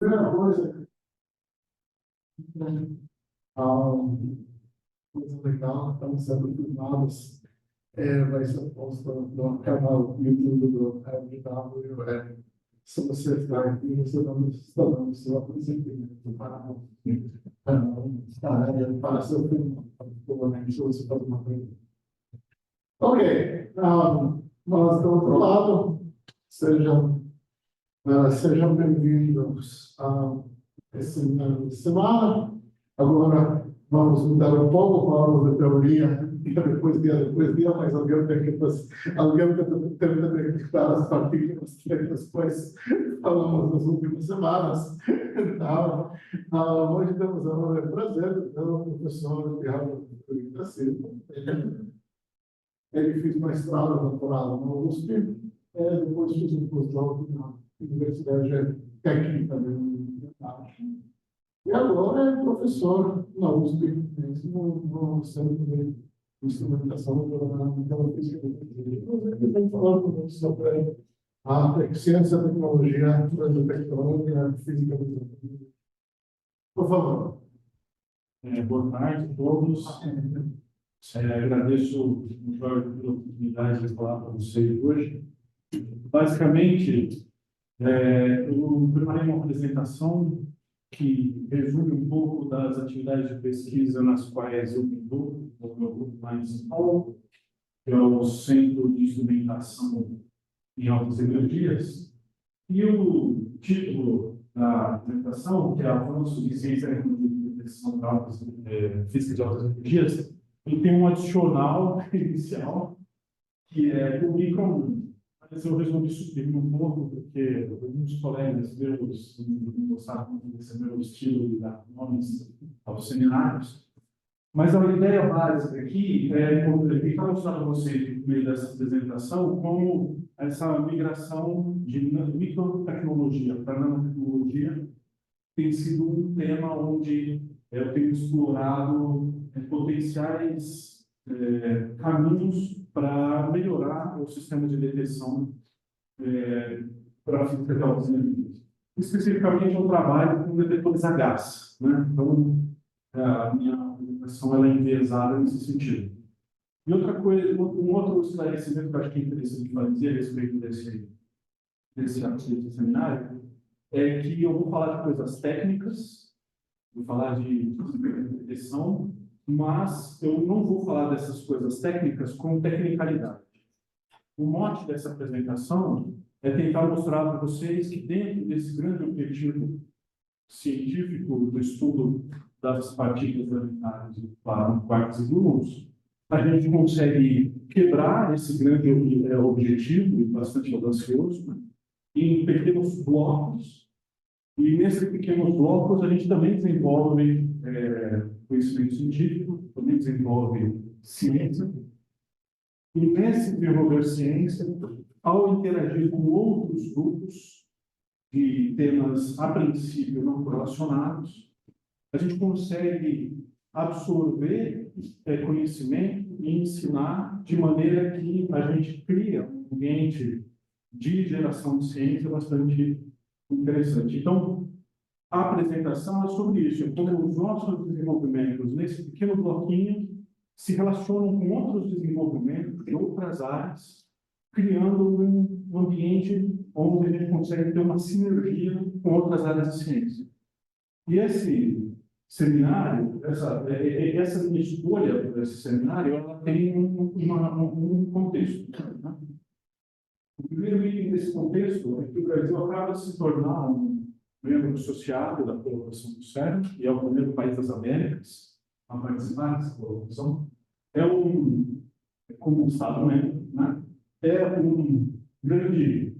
primeira coisa, coisa legal, estamos sendo filmados, vai ser posto no canal YouTube do RW. Se você está aqui, você não está dando seu apresentação para seu filme, provavelmente você faz uma pergunta. Ok, nós do outro lado, sejam bem-vindos a esse semana. Agora vamos mudar um pouco, falamos de teoria, depois dia, mas alguém tem que detectar as partículas que depois falamos nas últimas semanas. Então, hoje temos o prazer de ter o professor Thiago da Silva. Ele fez mestrado e doutorado na USP, depois fez um pós-doc na Universidade Técnica de Arte. E agora é professor na USP, no Centro de Instrumentação pela Física. Ele vem falando conosco sobre a ciência, a tecnologia, a tecnologia, a física. Por favor. Boa tarde a todos. Agradeço pela oportunidade de falar para vocês hoje. Basicamente, eu preparei uma apresentação que resume um pouco das atividades de pesquisa nas quais eu me dou, no meu grupo mais Paulo, que é o Centro de Instrumentação em Altas Energias. E o título da apresentação, que é Avanço de Ciência e Detecção de Física de Altas Energias, ele tem um adicional inicial, que é o micro. Mas eu resolvi suprimir um pouco, porque alguns colegas meus não gostavam desse meu estilo de dar nomes aos seminários. Mas a ideia básica aqui é tentar mostrar para vocês, no meio dessa apresentação, como essa migração de microtecnologia para nanotecnologia tem sido um tema onde eu tenho explorado potenciais caminhos para melhorar o sistema de detecção para a física de altas energias. Especificamente, eu trabalho com detectores a gás, né? Então, a minha apresentação ela é enviesada nesse sentido. E outra coisa, um outro esclarecimento que eu acho que é interessante fazer a respeito desse seminário é que eu vou falar de coisas técnicas, vou falar de detecção, mas eu não vou falar dessas coisas técnicas com tecnicalidade. O mote dessa apresentação é tentar mostrar para vocês que dentro desse grande objetivo científico do estudo das partículas elementares para quarks e gluons, a gente consegue quebrar esse grande objetivo, bastante audacioso, em pequenos blocos. E nesses pequenos blocos a gente também desenvolve conhecimento científico, também desenvolve ciência. E nesse desenvolver ciência, ao interagir com outros grupos de temas, a princípio, não correlacionados, a gente consegue absorver conhecimento e ensinar de maneira que a gente cria um ambiente de geração de ciência bastante interessante. Então, a apresentação é sobre isso, como os nossos desenvolvimentos nesse pequeno bloquinho se relacionam com outros desenvolvimentos de outras áreas, criando um ambiente onde a gente consegue ter uma sinergia com outras áreas de ciência. E esse seminário, essa minha escolha desse seminário, ela tem um contexto. Né? O primeiro item desse contexto é que o Brasil acaba de se tornar um membro associado da colaboração do CERN, e é o primeiro país das Américas a participar dessa colaboração. Como Estado membro, né? É um grande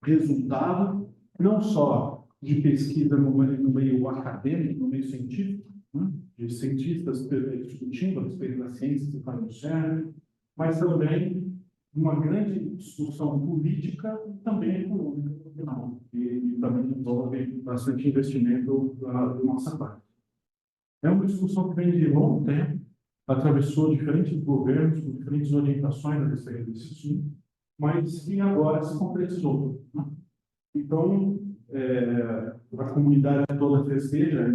resultado, não só de pesquisa no meio acadêmico, no meio científico, né? De cientistas discutindo a respeito das ciências que fazem o CERN, mas também uma grande discussão política e também econômica no final, e também envolve bastante investimento da nossa parte. É uma discussão que vem de longo tempo, atravessou diferentes governos, com diferentes orientações a respeito desse assunto, mas que agora se concretizou. Né? Então, a comunidade toda festeja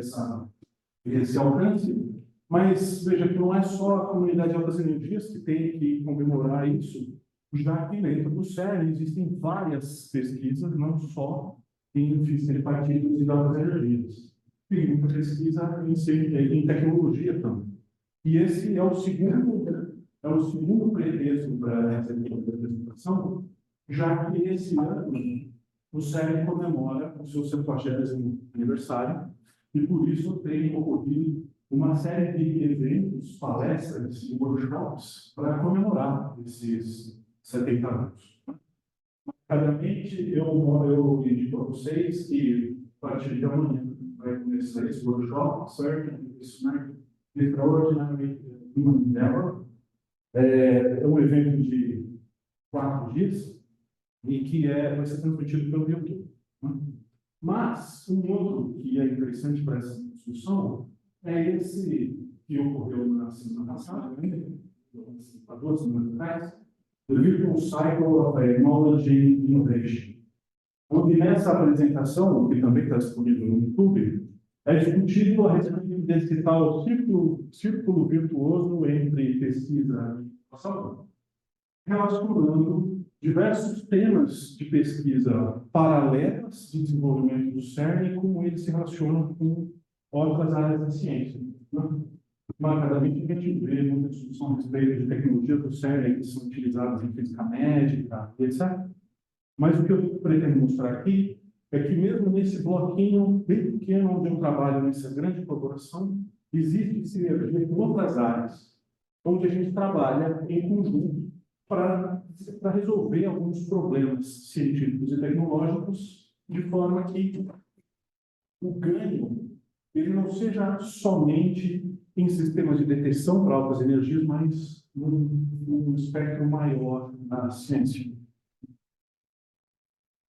esse alcance, mas veja que não é só a comunidade de altas energias que tem que comemorar isso, já que dentro do CERN existem várias pesquisas, não só em física de partículas e de altas energias. Tem muita pesquisa em tecnologia também. E esse é o segundo pretexto para essa apresentação, já que esse ano o CERN comemora o seu 50º aniversário, e por isso tem ocorrido uma série de eventos, palestras e workshops para comemorar esses 70 anos. Marcadamente, eu indico a vocês que, a partir de amanhã, vai começar esse workshop, CERN, Extraordinary Human Endeavor. É um evento de 4 dias, e que vai ser transmitido pelo YouTube. Mas, um outro que é interessante para essa discussão é esse que ocorreu na semana passada, há 2 semanas atrás, The Virtual Cycle of Knowledge and Innovation, onde nessa apresentação, que também está disponível no YouTube, é discutido a respeito desse tal círculo virtuoso entre pesquisa e inovação, relacionando diversos temas de pesquisa paralelas de desenvolvimento do CERN e como eles se relacionam com outras áreas da ciência. Marcadamente, a gente vê muita discussão a respeito de tecnologias do CERN que são utilizadas em física médica, etc. Mas o que eu pretendo mostrar aqui é que mesmo nesse bloquinho bem pequeno onde eu trabalho nessa grande corporação, existe sinergia com outras áreas, onde a gente trabalha em conjunto para resolver alguns problemas científicos e tecnológicos, de forma que o ganho ele não seja somente em sistemas de detecção para altas energias, mas num espectro maior da ciência.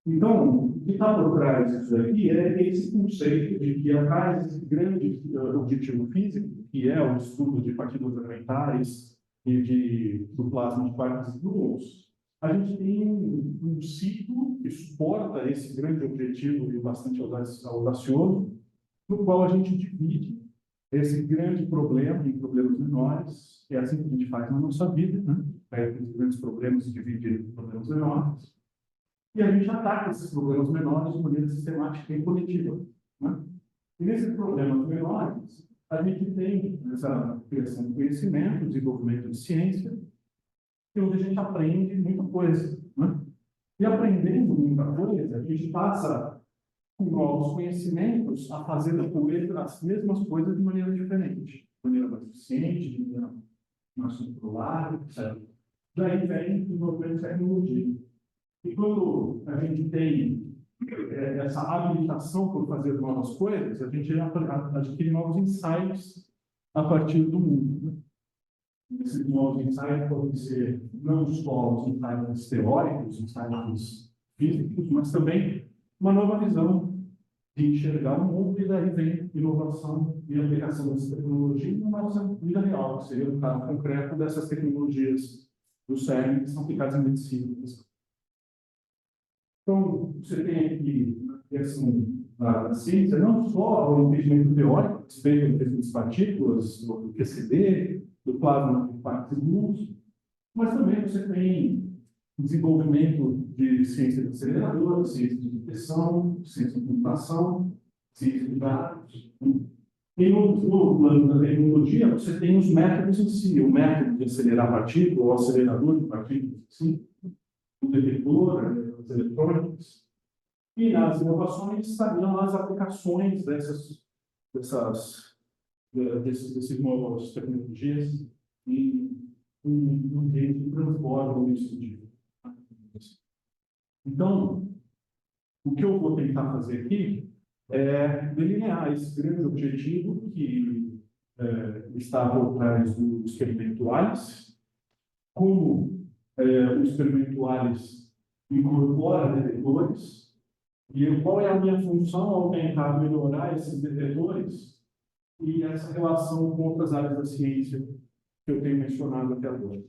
Então, o que está por trás disso aqui é esse conceito de que, atrás desse grande objetivo físico, que é o estudo de partículas elementares e do plasma de quarks e gluons, a gente tem um ciclo que suporta esse grande objetivo e bastante audacioso, no qual a gente divide esse grande problema em problemas menores, é assim que a gente faz na nossa vida, né? Pega os grandes problemas e divide em problemas menores, e a gente ataca esses problemas menores de maneira sistemática e coletiva, né? E nesses problemas menores, a gente tem essa criação de conhecimento, desenvolvimento de ciência, que onde a gente aprende muita coisa, né? E aprendendo muita coisa, a gente passa, com novos conhecimentos, a fazer as mesmas coisas de maneira diferente, de maneira mais eficiente, de maneira mais controlada, etc. Daí vem o desenvolvimento de tecnologia. E quando a gente tem essa habilitação por fazer novas coisas, a gente adquire novos insights a partir do mundo, né? Esses novos insights podem ser não só os insights teóricos, insights físicos, mas também uma nova visão de enxergar o mundo, e daí vem inovação e aplicação dessa tecnologia na nossa vida real, que seria o caso concreto dessas tecnologias do CERN que são aplicadas em medicina. Então, você tem aqui na criação da ciência não só o entendimento teórico a respeito das partículas, do QCD, do plasma de quarks e gluons, mas também você tem desenvolvimento de ciência de acelerador, ciência de detecção, ciência de computação, ciência de dados. E no plano da tecnologia, você tem os métodos em si, o método de acelerar partículas, o acelerador de partículas, assim, o detector, as eletrônicas. E nas inovações estariam as aplicações dessas novas tecnologias em um ambiente que transforma o estudo. Então, o que eu vou tentar fazer aqui é delinear esse grande objetivo que está por trás do experimento Alice, como o experimento Alice incorpora detectores, e qual é a minha função ao tentar melhorar esses detectores e essa relação com outras áreas da ciência que eu tenho mencionado até agora.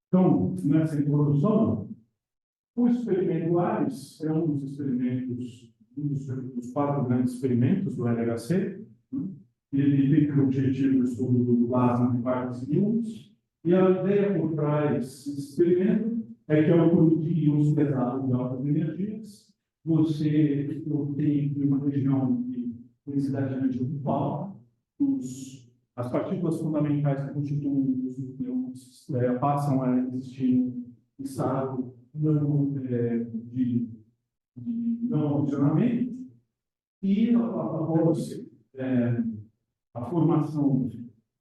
Então, nessa introdução, O experimento ARES é um dos experimentos, dos 4 grandes experimentos do LHC. Ele tem como objetivo o estudo do plasma de partes íons. E a ideia por trás desse experimento é que, ao colidir íons pesados de altas energias, você obtém uma região de densidade de energia muito alta. As partículas fundamentais que constituem os núcleos passam a existir em estado de não funcionamento, e a formação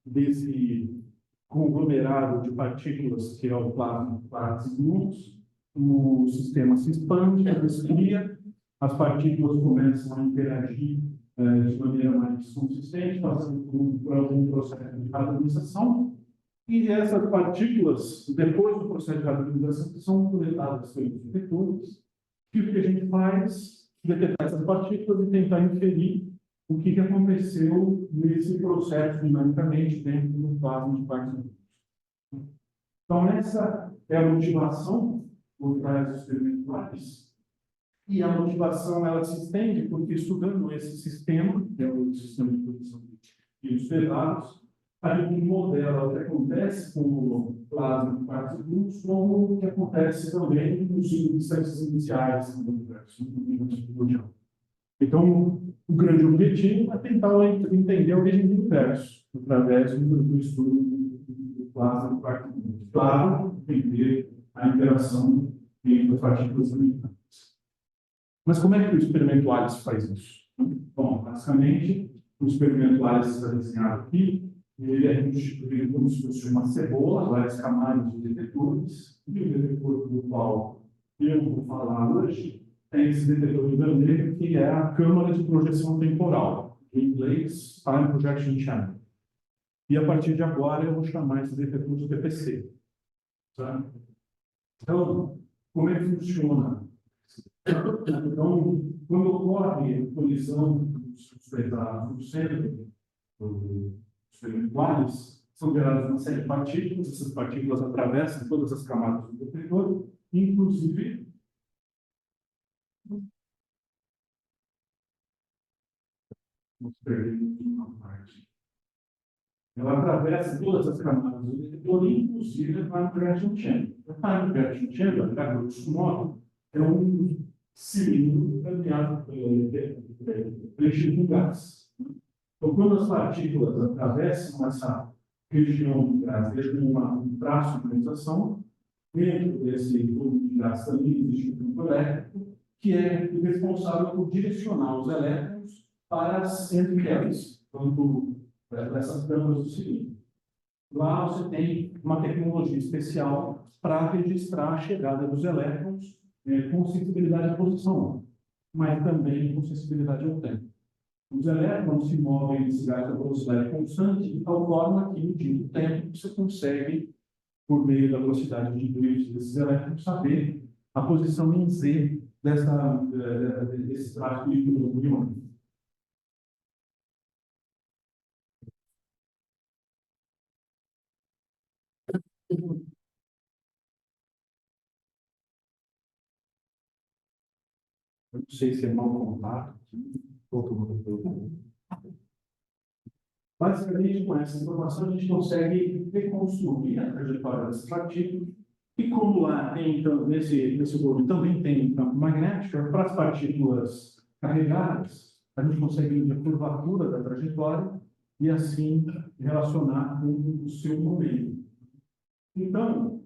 desse conglomerado de partículas, que é o plasma de partes íons, o sistema se expande, se esfria, as partículas começam a interagir de maneira mais consistente, passando por algum processo de radicalização, e essas partículas, depois do processo de radicalização, são coletadas pelos detectores, e o que a gente faz é detectar essas partículas e tentar inferir o que aconteceu nesse processo dinamicamente dentro do plasma de partes íons. Então, essa é a motivação por trás dos experimentos. E a motivação ela se estende porque, estudando esse sistema, que é o sistema de produção de íons pesados, a gente modela o que acontece com o plasma de partes íons, como o que acontece também nos instantes iniciais do universo. Então, o grande objetivo é tentar entender a origem do universo, através do estudo do plasma de partes íons. Claro, entender a interação entre as partículas elementares. Mas como é que o experimento ALICE faz isso? Bom, basicamente, o experimento ALICE está desenhado aqui, ele é constituído como se fosse uma cebola, várias camadas de detectores, e o detetor do qual eu vou falar hoje é esse detetor de vermelho, que é a câmara de projeção temporal, em inglês, Time Projection Channel. E a partir de agora eu vou chamar esse detetor de TPC. Tá? Então, como é que funciona? Então, quando ocorre a colisão dos pesados no centro dos experimentares, são geradas uma série de partículas, essas partículas atravessam todas as camadas do detetor, inclusive uma parte. Ela atravessa todas as camadas do detetor, inclusive a Time Channel. A Time Projection Channel, a grosso modo, é um cilindro permeado preenchido com gás. Então, quando as partículas atravessam essa região de gás, deixam um traço de ionização, dentro desse fluxo de gás também existe um campo elétrico, que é responsável por direcionar os elétrons para as entregues, quando essas câmaras do cilindro. Lá você tem uma tecnologia especial para registrar a chegada dos elétrons com sensibilidade à posição, mas também com sensibilidade ao tempo. Os elétrons se movem nesse gás a velocidade constante, de tal forma que, medindo o tempo, você consegue, por meio da velocidade de drift desses elétrons, saber a posição em Z desse tráfego de íons. Eu não sei se é mau contato. Basicamente, com essa informação, a gente consegue reconstruir a trajetória dessas partículas. E como lá tem, então, nesse volume também tem campo magnético, para as partículas carregadas, a gente consegue medir a curvatura da trajetória e, assim, relacionar com o seu momento. Então,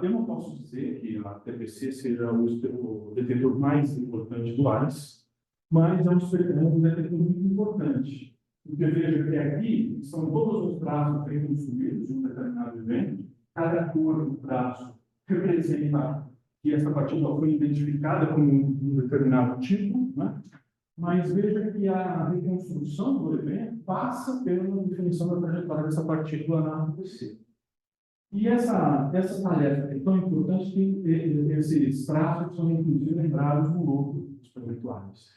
eu não posso dizer que a TPC seja o detetor mais importante do ALICE, mas é um detetor muito importante. Porque veja que aqui são todos os traços reconstruídos de um determinado evento, cada cor do traço representa que essa partícula foi identificada como um determinado tipo, né? Mas veja que a reconstrução do evento passa pela definição da trajetória dessa partícula na TPC. E essa tarefa é tão importante que esses traços são, inclusive, lembrados no logo dos projetuários.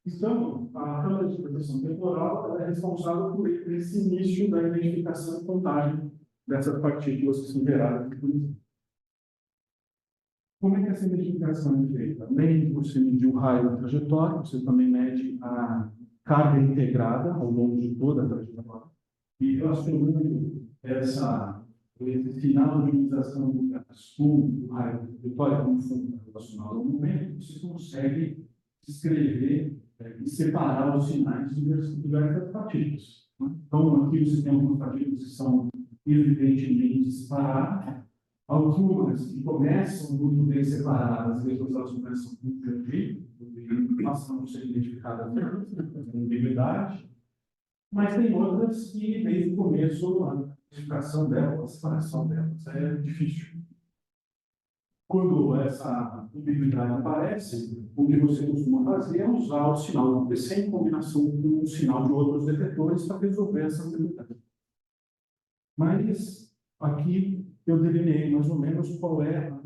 Então, a câmara de projeção temporal é responsável por esse início da identificação e contagem dessas partículas que são geradas. Como é que essa identificação é feita? Além de você medir o raio da trajetória, você também mede a carga integrada ao longo de toda a trajetória. E relacionando esse sinal de utilização do gás com o raio da trajetória como fundo relacionado ao momento, você consegue descrever e separar os sinais de diversas partículas. Então, aqui você tem algumas partículas que são evidentemente separadas, algumas que começam muito bem separadas, depois elas começam a convergir, passam a ser identificadas com ambiguidade, mas tem outras que, desde o começo, a identificação delas, a separação delas é difícil. Quando essa ambiguidade aparece, o que você costuma fazer é usar o sinal do PC em combinação com o sinal de outros detetores para resolver essa ambiguidade. Mas aqui eu delineei mais ou menos qual é a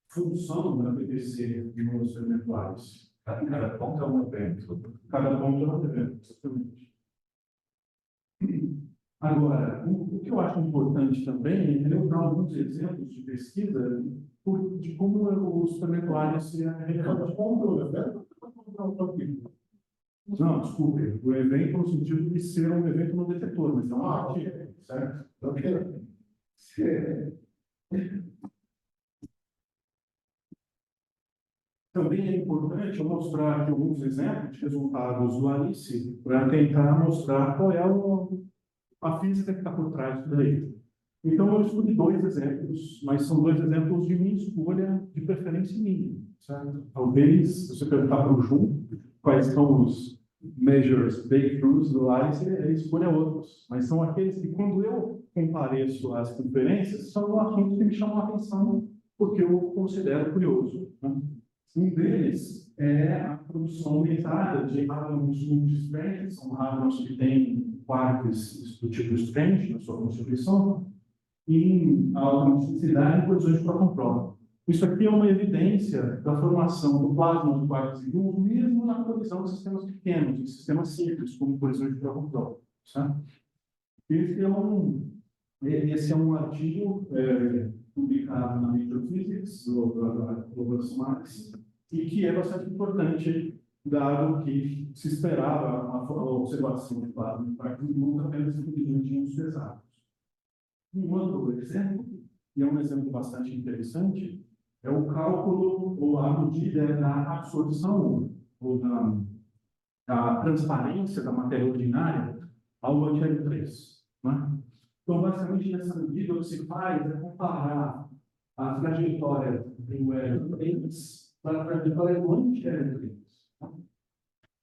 função da PPC de números elementais. Cada ponto é um evento. Cada ponto é um evento, exatamente. Agora, o que eu acho importante também é eu dar alguns exemplos de pesquisa de como os supermetuários se Cada ponto é um evento, cada ponto é uma partícula. Não, desculpe, o evento no sentido de ser um evento no detetor, mas não uma partícula, certo? Também é importante eu mostrar aqui alguns exemplos de resultados do Alice para tentar mostrar qual é a física que está por trás disso daí. Então, eu escolhi dois exemplos, mas são dois exemplos de minha escolha, de preferência minha, certo? Talvez, se você perguntar para o Jun quais são os measures, breakthroughs do Alice, ele escolha outros, mas são aqueles que, quando eu compareço às conferências, são assuntos que me chamam a atenção, porque eu considero curioso, né? Um deles é a produção limitada de hadrons multi-strange, são hadrons que têm quarks do tipo strange na sua constituição, em alta multiplicidade em condições de próton-próton. Isso aqui é uma evidência da formação do plasma do quarks e gluons, mesmo na colisão de sistemas pequenos, de sistemas simples, como colisões de próton-próton. Esse é um artigo publicado na Microphysics, da Globus Max, e que é bastante importante, dado que se esperava a observação de plasma de quarks e gluons apenas em condições pesadas. Um outro exemplo, e é um exemplo bastante interessante, é o cálculo ou a medida da absorção ou da transparência da matéria ordinária ao anti-hélio 3. Né? Então, basicamente, nessa medida, o que se faz é comparar a trajetória do hélio 3 para a trajetória do anti-hélio 3.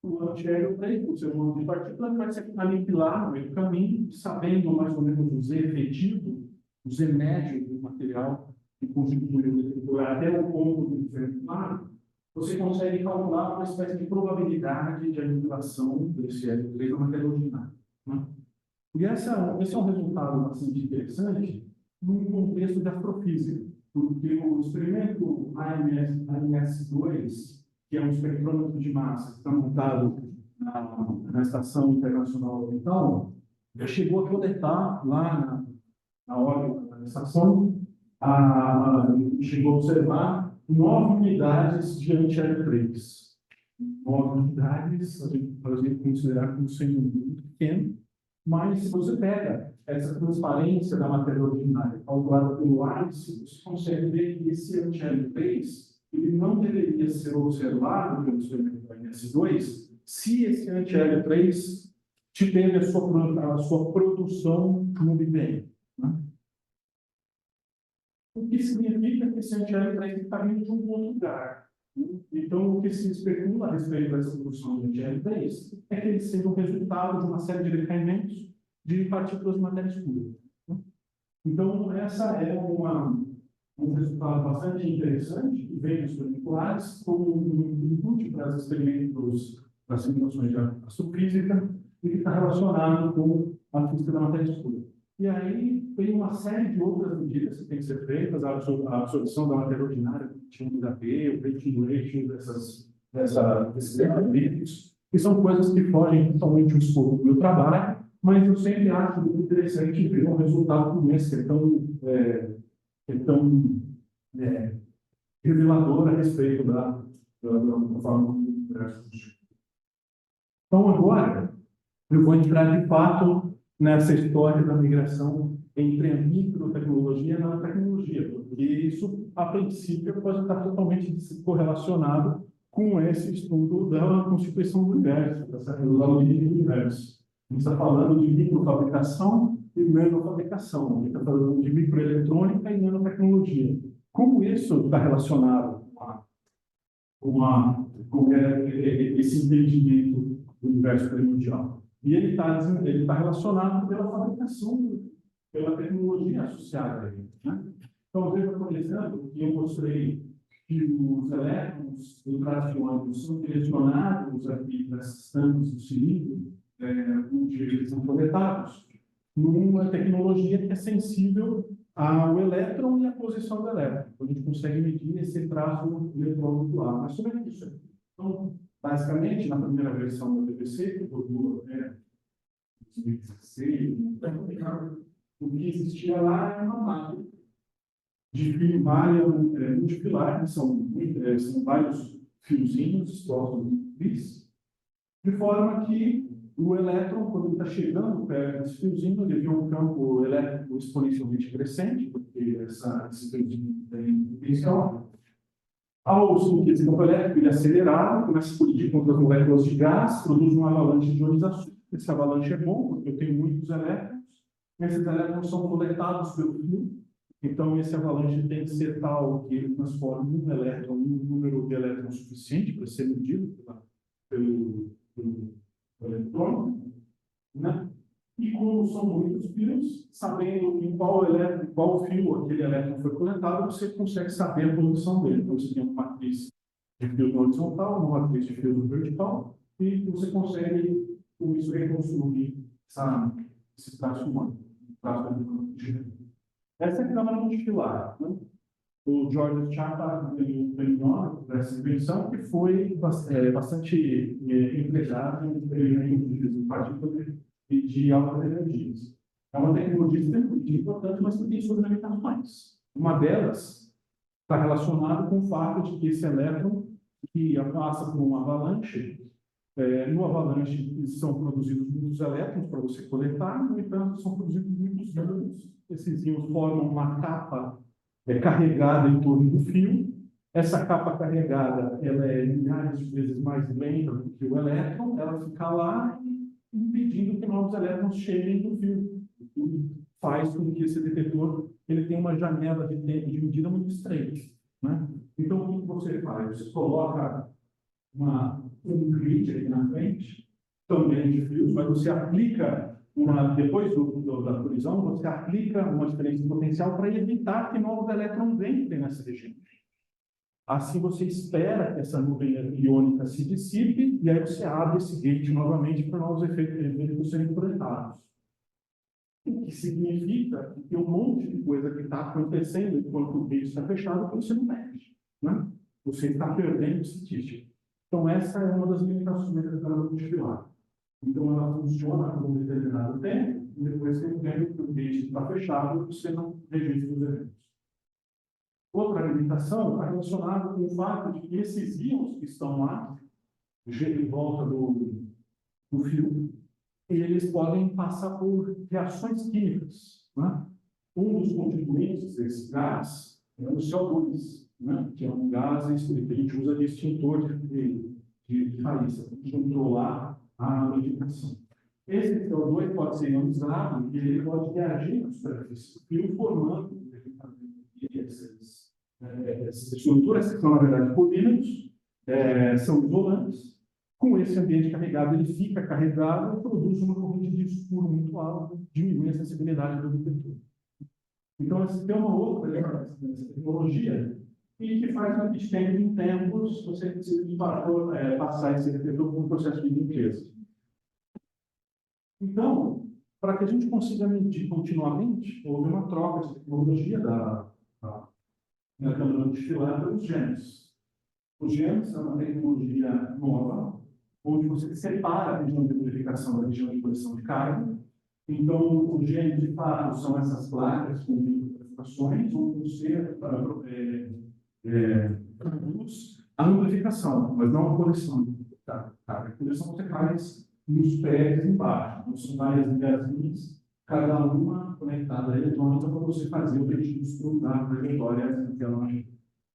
O anti-hélio 3, por ser um monte de partículas, vai se aniquilar no meio do caminho, sabendo mais ou menos o Z efetivo, o Z médio do material que constitui o detetor até o ponto do diferente claro, você consegue calcular uma espécie de probabilidade de aniquilação desse hélio 3 na matéria ordinária. Né? E esse é um resultado bastante interessante num contexto de astrofísica, porque o experimento AMS-2, que é um espectrômetro de massa que está montado na Estação Internacional Orbital, já chegou a coletar lá na órbita da estação, chegou a observar 9 unidades de anti-hélio 3. 9 unidades, a gente pode considerar como sendo muito pequeno, mas se você pega essa transparência da matéria ordinária calculada pelo Alice, você consegue ver que esse anti-hélio 3 ele não deveria ser observado pelo experimento da AMS-2 se esse anti-hélio 3 teve a sua produção no Big Bang. Né? O que significa que esse anti-hélio 3 está vindo de um outro lugar. Então, o que se especula a respeito dessa produção de anti-hélio 3 é que ele seja o resultado de uma série de decaimentos de partículas de matéria escura. Então, essa é um resultado bastante interessante que vem dos particulares como um input para os experimentos, para as simulações de astrofísica e que está relacionado com a física da matéria escura. E aí tem uma série de outras medidas que têm que ser feitas, a absorção da matéria ordinária, o TMHP, o Braking Ratio desses elementos, que são coisas que fogem totalmente do escopo do meu trabalho, mas eu sempre acho muito interessante ver um resultado como esse, que é tão revelador a respeito da forma como o universo funciona. Então, agora, eu vou entrar de fato nessa história da migração entre a microtecnologia e a nanotecnologia, porque isso, a princípio, pode estar totalmente correlacionado com esse estudo da constituição do universo, da origem do universo. A gente está falando de microfabricação e nanofabricação, a gente está falando de microeletrônica e nanotecnologia. Como isso está relacionado com esse entendimento do universo primordial? E ele está relacionado pela fabricação, pela tecnologia associada a ele, né? Então, veja, por exemplo, que eu mostrei que os elétrons ultraciônicos são direcionados aqui nessas tampas do cilindro, onde eles são coletados, numa tecnologia que é sensível ao elétron e à posição do elétron. Então, a gente consegue medir esse traço eletrônico do ar. Mas sobre isso. Então, basicamente, na primeira versão da BBC, que rodou até 2016, o que existia lá era uma máquina de fio multipilar, que são vários fiozinhos expostos no fio, de forma que o elétron, quando ele está chegando perto desse fiozinho, ele vê um campo elétrico exponencialmente crescente, porque esse fiozinho tem potencial. Ao subir esse campo elétrico, ele é acelerado, começa a colidir contra as moléculas de gás, produz uma avalanche de ionização. Esse avalanche é bom, porque eu tenho muitos elétrons. Esses elétrons são coletados pelo fio. Então, esse avalanche tem que ser tal que ele transforme um elétron em um número de elétrons suficiente para ser medido pelo eletrônico, né? E como são muitos fios, sabendo em qual fio aquele elétron foi coletado, você consegue saber a posição dele. Então, você tem uma matriz de fios no horizontal, uma matriz de fios no vertical, e você consegue, com isso, reconstruir esse traço humano, essa é a câmara multipilar, né? O George Chapman ganhou o prêmio Nobel por essa invenção, que foi bastante empregada no experimento de partículas e de altas energias. É uma tecnologia extremamente importante, mas que tem suas limitações. Uma delas está relacionada com o fato de que esse elétron, que passa por uma avalanche, no avalanche são produzidos muitos elétrons para você coletar, no entanto, são produzidos muitos íons. Esses íons formam uma capa carregada em torno do fio. Essa capa carregada ela é milhares de vezes mais lenta do que o elétron, ela fica lá impedindo que novos elétrons cheguem no fio. E faz com que esse detetor ele tenha uma janela de tempo de medida muito estreita, né? Então, o que você faz? Você coloca um grid aqui na frente, também de fios, mas você aplica, depois da colisão, você aplica uma diferença de potencial para evitar que novos elétrons entrem nessa região. Assim você espera que essa nuvem iônica se dissipe e aí você abre esse gate novamente para novos efeitos serem coletados. O que significa que um monte de coisa que está acontecendo enquanto o gate está fechado, você não mexe, né? Você está perdendo estatística. Então, essa é uma das limitações da câmara multipilar. Então, ela funciona por um determinado tempo, e depois que o tempo que o gate está fechado, você não registra os eventos. Outra limitação está relacionada com o fato de que esses íons que estão lá, em volta do fio, eles podem passar por reações químicas, né? Um dos contribuintes desse gás é o CO2, né? Que é um gás que a gente usa de extintor de faísca, para controlar a lubrificação. Esse CO2 pode ser ionizado e ele pode reagir na superfície do fio, formando essas estruturas que são, na verdade, polímeros, são isolantes. Com esse ambiente carregado, ele fica carregado e produz uma corrente de escuro muito alta, diminui a sensibilidade do detetor. Então, essa tem uma outra tecnologia e que faz com que de tempos em tempos você precisa passar esse detetor por um processo de limpeza. Então, para que a gente consiga medir continuamente, houve uma troca de tecnologia da câmara multipilar pelos genes. Os genes é uma tecnologia nova, onde você separa a região de purificação da região de coleção de carga. Então, os genes, de fato, são essas placas com microperforações, onde você produz a amplificação, mas não a correção. Tá? A correção você faz nos pés embaixo. Então, são várias ligações, cada uma conectada à eletrônica para você fazer o registro da trajetória naquela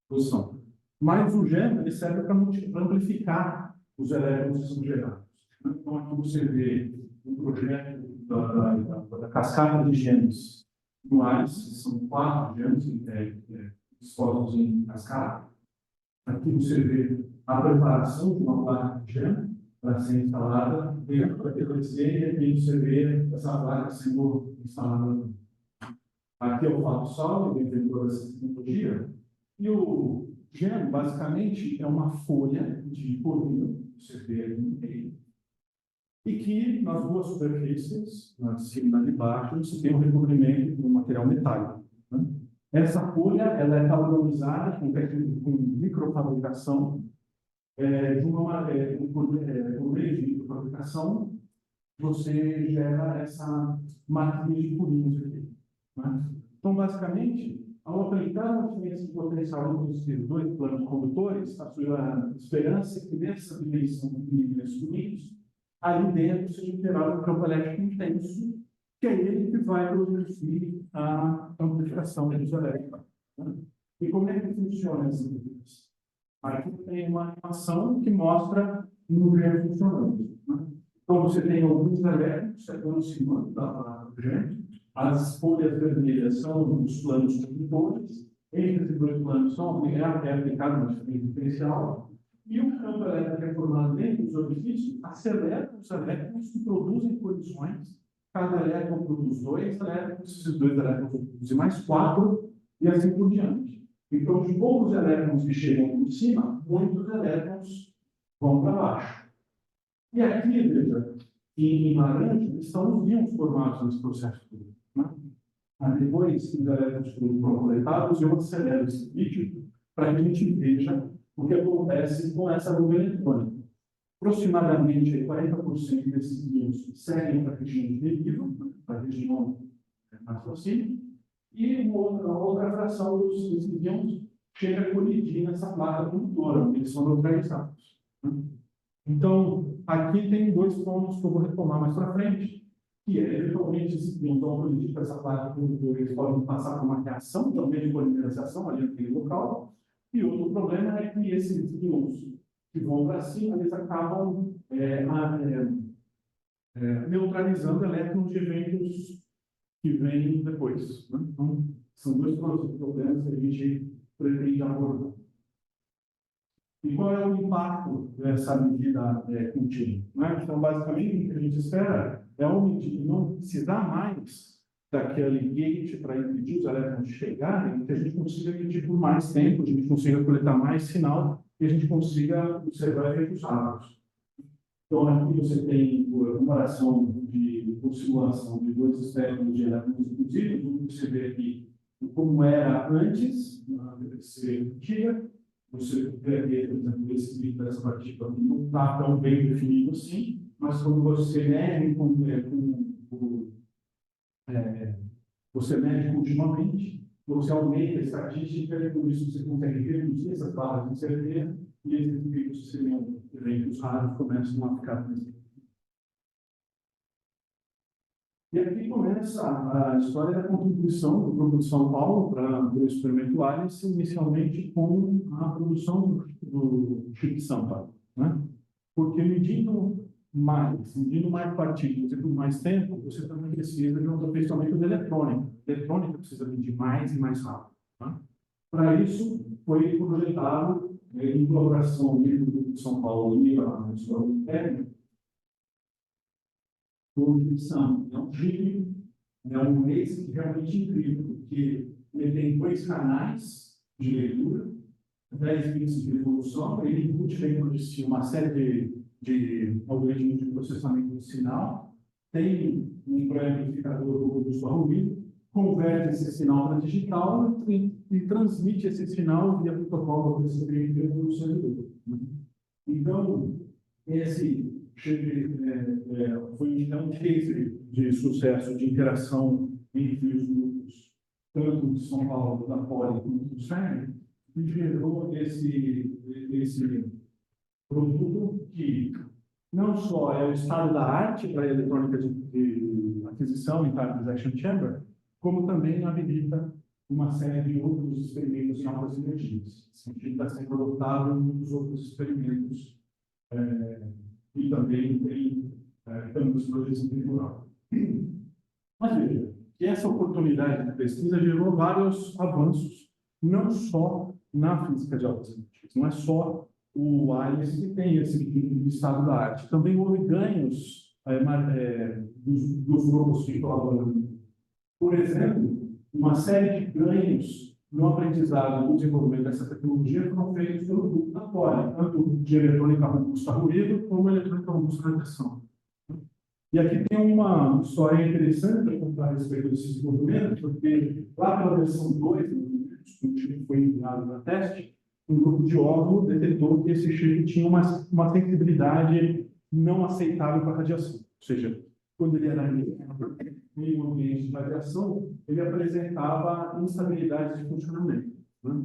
posição. Mas o gênero ele serve para amplificar os elétrons que são gerados. Então, aqui você vê um projeto da cascata de genes no ARIS, são 4 genes expostos em cascata. Aqui você vê a preparação de uma placa de gene para ser instalada dentro da PVC, e aqui você vê essa placa sendo instalada. Aqui é o fato sólido, dentro de toda essa tecnologia, e o gene, basicamente, é uma folha de polímero, você vê ali no meio, e que nas duas superfícies, na de cima e na de baixo, você tem um recobrimento de um material metálico. Né? Essa folha ela é padronizada com microfabricação, por meio de microfabricação, você gera essa matriz de furinhos aqui. Né? Então, basicamente, ao aplicar uma diferença de potencial entre os dois planos condutores, a sua esperança é que nessa dimensão de furinhos, ali dentro seja gerado um campo elétrico intenso, que é ele que vai produzir a amplificação dos elétrons. Né? E como é que funciona essa amplificação? Aqui tem uma animação que mostra um gene funcionando. Né? Então, você tem alguns elétrons se aproximando da gene, as folhas vermelhas são os planos condutores, entre esses dois planos é aplicado uma diferença diferencial, e o campo elétrico é formado dentro dos orifícios, acelera os elétrons que produzem colisões. Cada elétron produz 2 elétrons, esses 2 elétrons produzem mais 4, e assim por diante. Então, de poucos elétrons que chegam por cima, muitos elétrons vão para baixo. E aqui, veja, em laranja, estão os íons formados nesse processo todo. Né? Depois que os elétrons foram coletados, eu acelero esse vídeo para que a gente veja o que acontece com essa bomba eletrônica. Aproximadamente 40% desses íons seguem para a região de deriva, para a região mais próxima, e uma outra fração desses íons chega a colidir nessa placa condutora, onde eles são neutralizados. Então, aqui tem 2 pontos que eu vou retomar mais para frente, que é, eventualmente, esses íons vão colidir com essa placa condutora, eles podem passar por uma reação também de polimerização ali naquele local, e outro problema é que esses íons que vão para cima, eles acabam neutralizando elétrons de eventos que vêm depois. Né? Então, são 2 problemas que a gente pretende abordar. E qual é o impacto dessa medida contínua? Né? Então, basicamente, o que a gente espera é uma medida não precisar mais daquele gate para impedir os elétrons de chegarem, que a gente consiga medir por mais tempo, a gente consiga coletar mais sinal e a gente consiga observar efeitos rápidos. Então, aqui você tem a comparação por simulação de 2 espectros de elétrons induzidos. Você vê aqui como era antes, na PVC antiga. Você vê aqui, por exemplo, esse vídeo dessa partícula não está tão bem definido assim, mas quando você mede você mede continuamente, você aumenta a estatística e por isso você consegue reduzir essas barras de incerteza e esses efeitos que seriam eventos raros começam a ficar presentes. E aqui começa a história da contribuição do Grupo de São Paulo para o experimento ALICE, inicialmente com a produção do chip Sampa. Né? Porque medindo mais partículas e por mais tempo, você também precisa de um aperfeiçoamento da eletrônica. A eletrônica precisa medir mais e mais rápido. Tá? Para isso, foi projetado, em colaboração com o Grupo de São Paulo e a Escola Interna, é um chip, é um laser realmente incrível, porque ele tem 2 canais de leitura, 10 bits de resolução, ele embute dentro de si uma série de algoritmos de processamento de sinal, tem um pré-amplificador robusto a ruído, converte esse sinal para digital e transmite esse sinal via protocolo de recebimento no servidor. Então, esse foi um case de sucesso de interação entre os grupos, tanto de São Paulo, da Poli, quanto do CERN, que gerou esse produto que não só é o estado da arte para a eletrônica de aquisição em Transaction Chamber, como também habilita uma série de outros experimentos em altas energias. Esse sentido está sendo adotado em muitos outros experimentos e também tem campos de projeção temporal. Mas veja, que essa oportunidade de pesquisa gerou vários avanços, não só na física de altas energias, não é só o Einstein que tem esse estado da arte. Também houve ganhos dos grupos que colaboram. Por exemplo, uma série de ganhos no aprendizado e no desenvolvimento dessa tecnologia foram feitos pelo grupo da Poli, tanto de eletrônica robusta a ruído, como eletrônica robusta a radiação. E aqui tem uma história interessante para contar a respeito desse desenvolvimento, porque lá pela versão 2, o chip foi enviado para teste, um grupo de órgão detectou que esse chip tinha uma sensibilidade não aceitável para a radiação. Ou seja, quando ele era em um ambiente de radiação, ele apresentava instabilidades de funcionamento. Né?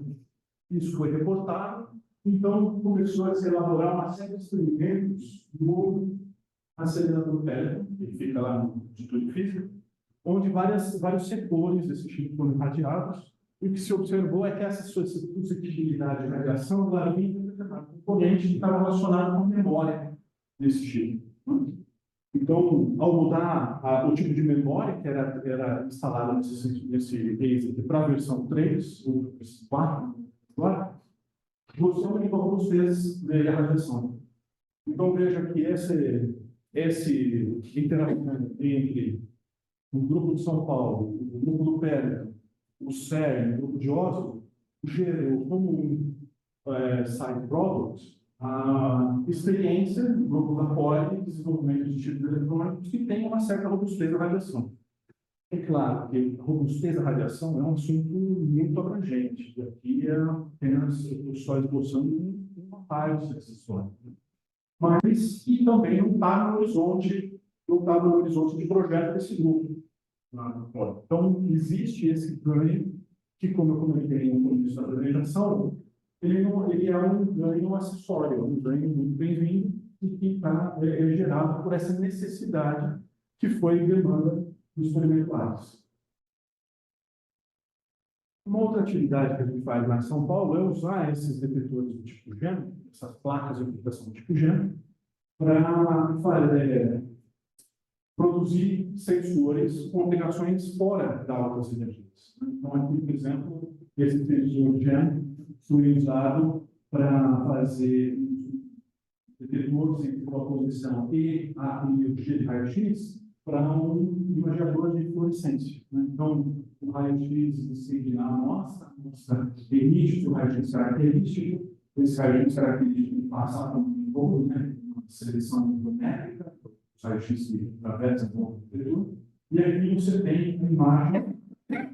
Isso foi reportado, então começou a se elaborar uma série de experimentos no acelerador Teleton, que fica lá no Instituto de Física, onde vários setores desse chip foram irradiados, e o que se observou é que essa suscetibilidade de radiação varia em determinado componente que estava relacionado com a memória desse chip. Então, ao mudar o tipo de memória que era instalada nesse case para a versão 3, ou 4, você aumentou algumas vezes a radiação. Então, veja que esse interação entre o grupo de São Paulo, o grupo do Pérez, o CERN, o grupo de Oslo, gerou como um side product a experiência do grupo da Poli de desenvolvimento de chips eletrônicos que tem uma certa robustez da radiação. É claro que a robustez da radiação é um assunto muito abrangente, e aqui é apenas só esboçando uma parte dessa história. Mas que também não está no horizonte de projeto desse grupo. Então, existe esse ganho que, como eu comentei no começo da apresentação, ele é um ganho acessório, um ganho muito bem-vindo e que está gerado por essa necessidade que foi demanda dos experimentares. Uma outra atividade que a gente faz lá em São Paulo é usar esses detectores do tipo GEM, essas placas de aplicação do tipo GEM, para produzir sensores com aplicações fora da altas energias. Então, aqui, por exemplo, esse sensor GEM foi usado para fazer detectores entre a posição e a energia de raio-x para um imaginador de fluorescência. Então, o raio-x incide na amostra, emite o raio-x característico, esse raio-x característico passa por um pouco, uma seleção biométrica, os raios-x que atravessam o detector, e aqui você tem a imagem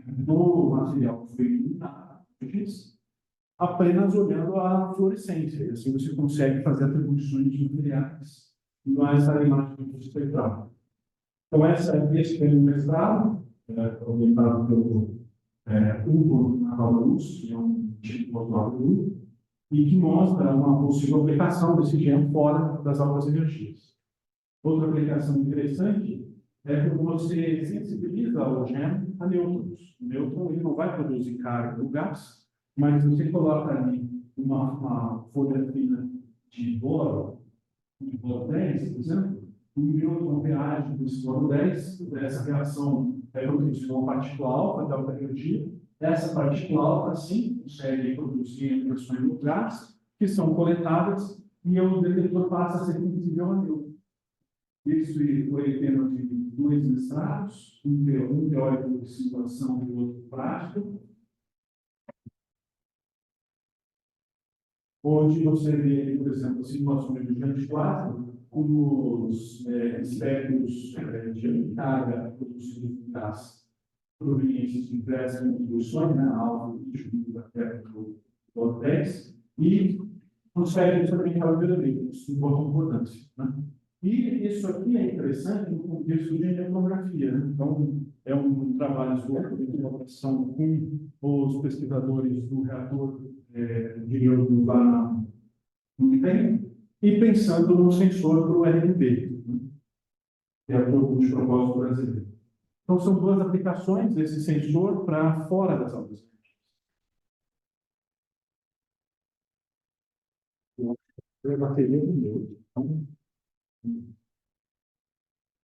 do material que foi iluminado, apenas olhando a fluorescência, e assim você consegue fazer atribuições de materiais nessa imagem espectral. Então, esse foi o mestrado, orientado pelo Hugo Naval-Luz, que é um tipo motor e que mostra uma possível aplicação desse GEM fora das altas energias. Outra aplicação interessante é que você sensibiliza o GEM a nêutrons. O nêutron ele não vai produzir carga no gás, mas você coloca ali uma folha fina de boro 10, por exemplo, o nêutron reage com esse boro 10, essa reação é produzida uma partícula alfa de alta energia. Essa partícula alfa, sim, consegue produzir eletrões no gás, que são coletadas, e o detector passa a ser sensível a nêutron. Isso foi tema de dois mestrados, um teórico de simulação e outro prático, onde você vê, por exemplo, simulações de GEM 4, como os espectros de carga produzidos em gás provenientes de diversas contribuições, alfa, do até 10, e consegue experimentar o verdadeiro, isso tem importância. E isso aqui é interessante no contexto de etnografia, né? Então, é um trabalho de colaboração com os pesquisadores do reator de iodo lá na Unipem, e pensando no sensor para o RNB, né? Que é o produto de propósito brasileiro. Então, são duas aplicações desse sensor para fora das aulas. A bateria do meu. Então,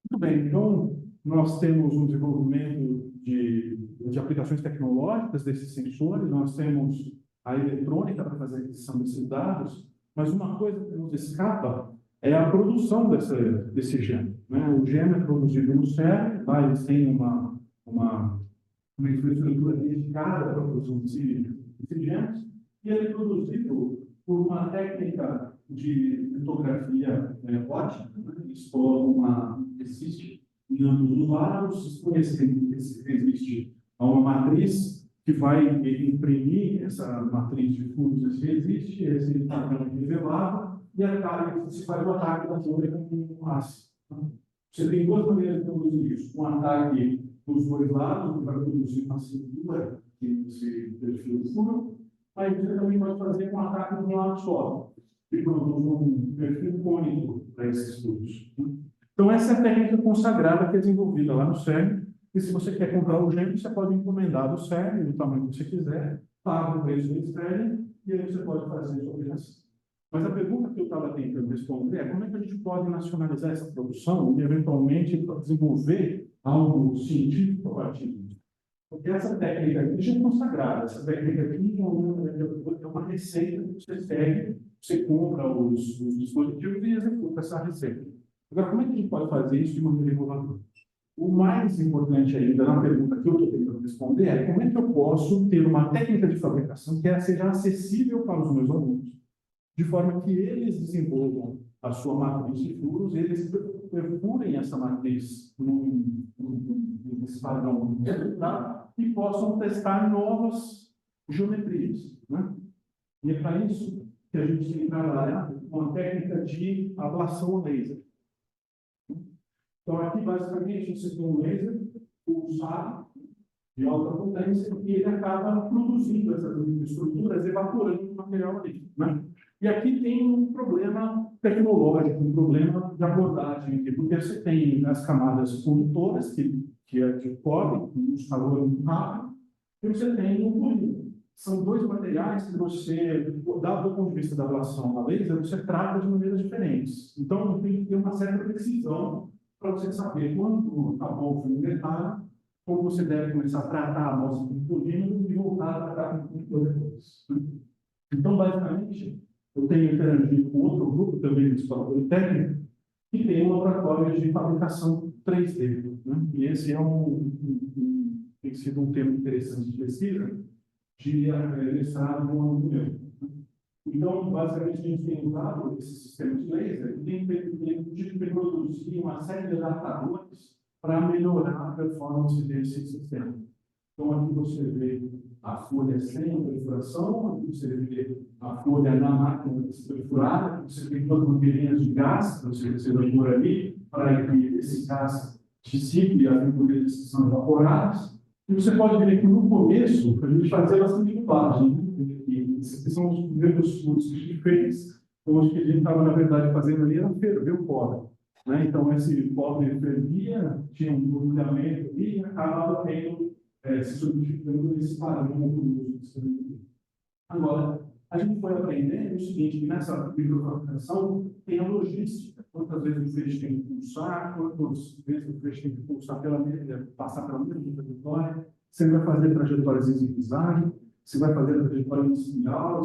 muito bem, então nós temos um desenvolvimento de aplicações tecnológicas desses sensores, nós temos a eletrônica para fazer a aquisição desses dados, mas uma coisa que nos escapa é a produção desse gene, né? O gene é produzido no cérebro, lá eles têm uma infraestrutura dedicada para a produção desses genes, e ele é produzido por uma técnica de litografia ótica, né? Existe em ambos os lados, existe uma matriz que vai imprimir essa matriz de fluxos que existe, esse padrão é revelado, e a carga se faz o ataque da folha com um ácido. Você tem duas maneiras de produzir isso. Um ataque dos dois lados, que vai produzir uma cintura, que se perfil do furo, mas você também pode fazer um ataque de um lado só, que produz um perfil cônico para esses furos. Então, essa é a técnica consagrada que é desenvolvida lá no CERN, e se você quer comprar o gene, você pode encomendar do CERN, do tamanho que você quiser, paga o preço do CERN, e aí você pode fazer a sua operação. Mas a pergunta que eu estava tentando responder é como é que a gente pode nacionalizar essa produção e, eventualmente, desenvolver algo científico a partir disso? Porque essa técnica aqui já é consagrada, essa técnica aqui é uma receita que você segue, você compra os dispositivos e executa essa receita. Agora, como é que a gente pode fazer isso de maneira inovadora? O mais importante ainda na pergunta que eu estou tentando responder é como é que eu posso ter uma técnica de fabricação que seja acessível para os meus alunos, de forma que eles desenvolvam a sua matriz de furos, eles perfurem essa matriz nesse padrão e possam testar novas geometrias, né? E é para isso que a gente tem que trabalhar uma técnica de ablação laser. Então, aqui, basicamente, você tem um laser pulsado de alta potência e ele acaba produzindo essas estruturas, evaporando o material ali, né? E aqui tem um problema tecnológico, um problema de abordagem, porque você tem as camadas condutoras, que cobrem um calor muito rápido, e você tem um polímero. São dois materiais que você, do ponto de vista da ablação a laser, você trata de maneiras diferentes. Então, tem que ter uma certa precisão para você saber quando acabou o fio metálico, como você deve começar a tratar a amostra com polímero e voltar a tratar com polímero depois. Então, basicamente, eu tenho interagido com outro grupo também do Escola Politécnica, que tem um laboratório de fabricação 3D, né? E esse é tem sido um tema interessante de pesquisa, de mestrado no ano meu. Então, basicamente, a gente tem usado esse sistema de laser e tem produzir uma série de adaptadores para melhorar a performance desse sistema. Então, aqui você vê a folha sem perfuração, aqui você vê a folha na máquina perfurada, você tem todas as mangueirinhas de gás, você recebe por ali, para que esse gás dissipe as impurezas que são evaporadas. E você pode ver que no começo, a gente fazia bastante limpagem, né? Esses são os primeiros estudos que a gente fez, onde que a gente estava, na verdade, fazendo ali era ferver o cobre, né? Então, esse cobre fervia, tinha um borbulhamento ali, e acabava tendo, se solidificando nesse padrão. Agora, a gente foi aprendendo o seguinte, que nessa microfabricação tem a logística. Quantas vezes o feixe tem que pulsar, quantas vezes o feixe tem que pulsar passar pela mesma trajetória, você vai fazer trajetórias em zigue-zague, você vai fazer a trajetória inicial,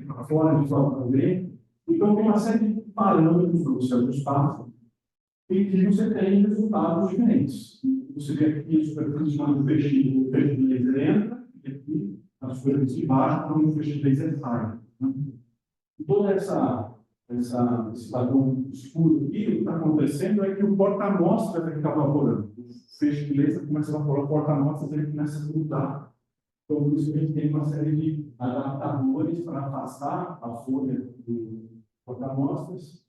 para fora, de fora para dentro. Então, tem uma série de parâmetros para você ajustar e que você tem resultados diferentes. Você vê aqui a superfície do feixe, o feixe de laser entra, e aqui a superfície de baixo, quando o feixe de laser sai. E todo esse padrão escuro aqui, o que está acontecendo é que o porta-amostras está evaporando. O feixe de laser começa a evaporar, o porta-amostras ele começa a grudar. Então, por isso que a gente tem uma série de adaptadores para afastar a folha do porta-amostras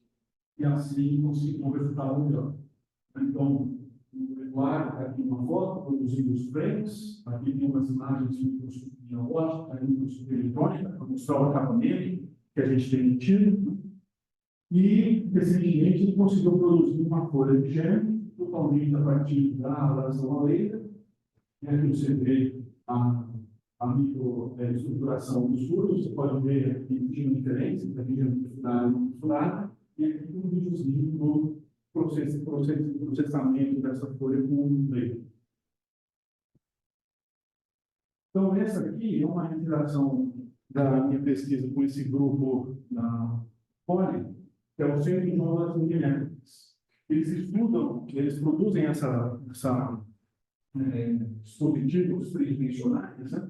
e assim conseguir um resultado melhor. Então, o Eduardo está aqui uma foto, produzindo os frames, aqui tem umas imagens de microscopia óptica, microscopia eletrônica, para mostrar o acabamento que a gente tem tido. E, recentemente, ele conseguiu produzir uma folha de gênero totalmente a partir da relação à leira, que você vê a microestruturação dos furos, você pode ver aqui uma diferença entre a região fissurada e não fissurada, e aqui um videozinho do processamento dessa folha com o leiro. Então, essa aqui é uma interação da minha pesquisa com esse grupo da Poli, que é o Centro de Ondas Milimétricas. Eles estudam, eles produzem dispositivos tridimensionais, né?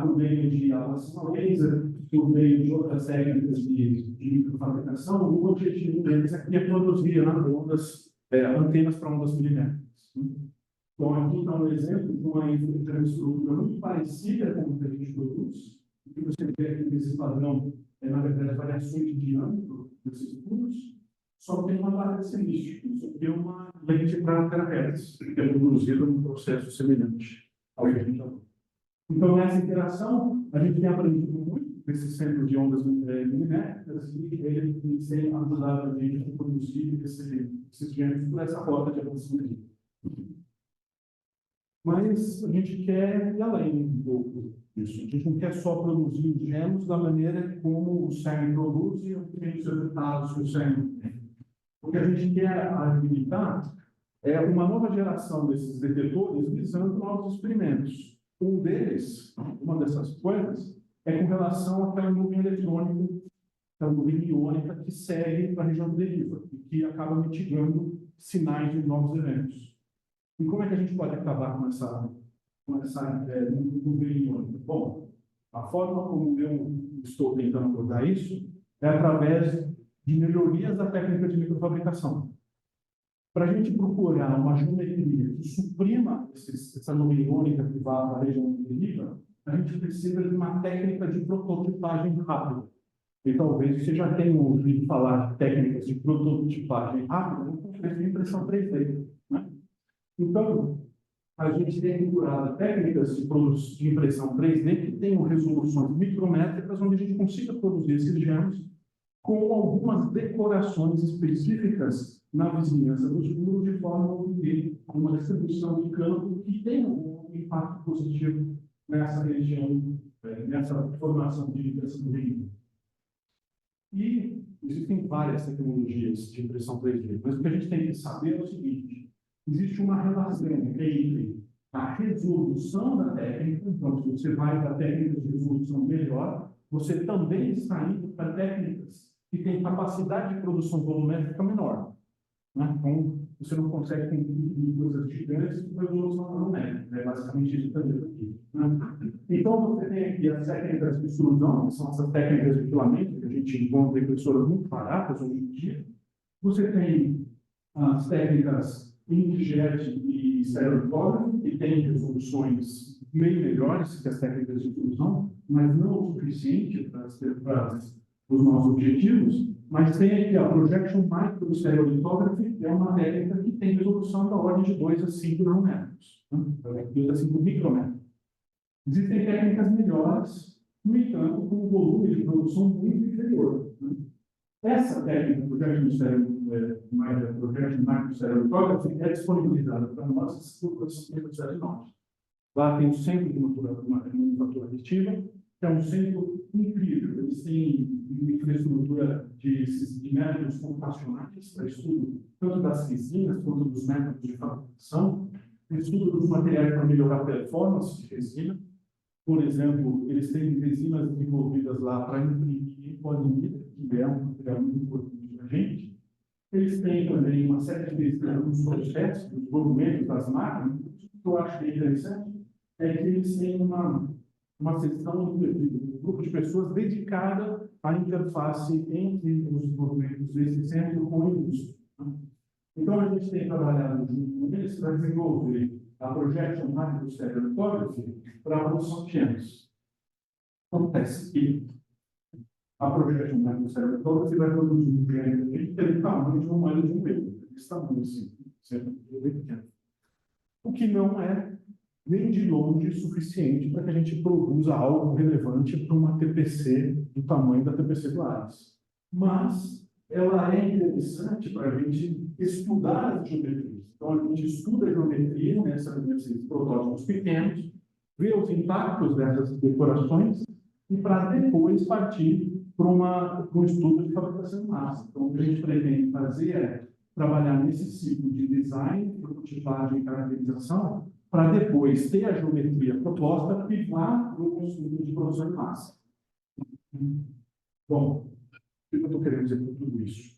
Por meio de ablação laser, por meio de outras técnicas de microfabricação. O objetivo deles aqui é produzir antenas para ondas milimétricas. Então, aqui está um exemplo de uma infraestrutura muito parecida com o que a gente produz. O que você vê aqui nesse padrão na verdade, variações de diâmetro desses furos, só tem uma barra de silício. Isso aqui é uma lente para terahertz, que é produzida num processo semelhante ao que a gente falou. Então, nessa interação, a gente tem aprendido muito desse centro de ondas milimétricas e ele tem ajudado a gente a produzir esses gêneros por essa rota de avanço aqui. Mas a gente quer ir além um pouco disso. A gente não quer só produzir os gêmeos da maneira como o CERN produz e os resultados que o CERN tem. O que a gente quer habilitar é uma nova geração desses detetores visando novos experimentos. Um deles, uma dessas coisas, é com relação àquela nuvem eletrônica, a nuvem iônica que segue para a região de deriva e que acaba mitigando sinais de novos eventos. E como é que a gente pode acabar com essa nuvem iônica? Bom, a forma como eu estou tentando abordar isso é através de melhorias da técnica de microfabricação. Para a gente procurar uma geometria que suprima essa nuvem iônica que vai para a região de deriva, a gente precisa de uma técnica de prototipagem rápida. E talvez você já tenha ouvido falar de técnicas de prototipagem rápida no contexto de impressão 3D. Né? Então, a gente tem procurado técnicas de impressão 3D que tenham resoluções micrométricas, onde a gente consiga produzir esses gêmeos com algumas decorações específicas na vizinhança dos furos, de forma a ter uma distribuição de campo que tenha um impacto positivo nessa região, nessa formação de impressão 3D. E existem várias tecnologias de impressão 3D, mas o que a gente tem que saber é o seguinte: existe uma relação entre a resolução da técnica, então, se você vai para técnicas de resolução melhor, você também está indo para técnicas que têm capacidade de produção volumétrica menor. Né? Então, você não consegue ter coisas gigantes com resolução volumétrica. É basicamente isso que eu estou aqui. Né? Então, você tem aqui as técnicas de extrusão, que são essas técnicas de filamento, que a gente encontra em impressoras muito baratas hoje em dia. Você tem as técnicas inkjet e stereolithography, que têm resoluções bem melhores que as técnicas de extrusão, mas não o suficiente para os nossos objetivos. Mas tem aqui a projection micro stereolithography, que é uma técnica que tem resolução da ordem de 2 a 5 nanômetros, né? 2 a 5 micrômetros. Existem técnicas melhores, no entanto, com um volume de produção muito inferior. Né? Essa técnica, projection micro stereolithography, é disponibilizada para nós por Universidade Norte. Lá tem o Centro de Manufatura Aditiva, que é um centro incrível. Eles têm uma infraestrutura de métodos computacionais para estudo tanto das resinas quanto dos métodos de fabricação, estudo dos materiais para melhorar a performance de resina. Por exemplo, eles têm resinas desenvolvidas lá para imprimir em polimida, que é um material muito importante para a gente. Eles têm também uma série de pesquisas nos processos, nos movimentos das máquinas. O que eu acho bem interessante é que eles têm uma seção, um grupo de pessoas dedicada à interface entre os desenvolvimentos desse centro com a indústria. Então, a gente tem trabalhado junto com eles para desenvolver a projection micro stereolithography para a produção de gêmeos. Acontece que a projeção do cérebro todo, você vai produzir um gene que tem o tamanho de uma malha de um dedo. Esse tamanho, assim, sempre bem pequeno. O que não é nem de longe suficiente para que a gente produza algo relevante para uma TPC do tamanho da TPC do Ares. Mas ela é interessante para a gente estudar as geometrias. Então, a gente estuda a geometria nesses protótipos pequenos, vê os impactos dessas decorações e para depois partir para um estudo de fabricação em massa. Então, o que a gente pretende fazer é trabalhar nesse ciclo de design, prototipagem e caracterização, para depois ter a geometria proposta e vá para o estudo de produção em massa. Bom, o que eu estou querendo dizer com tudo isso?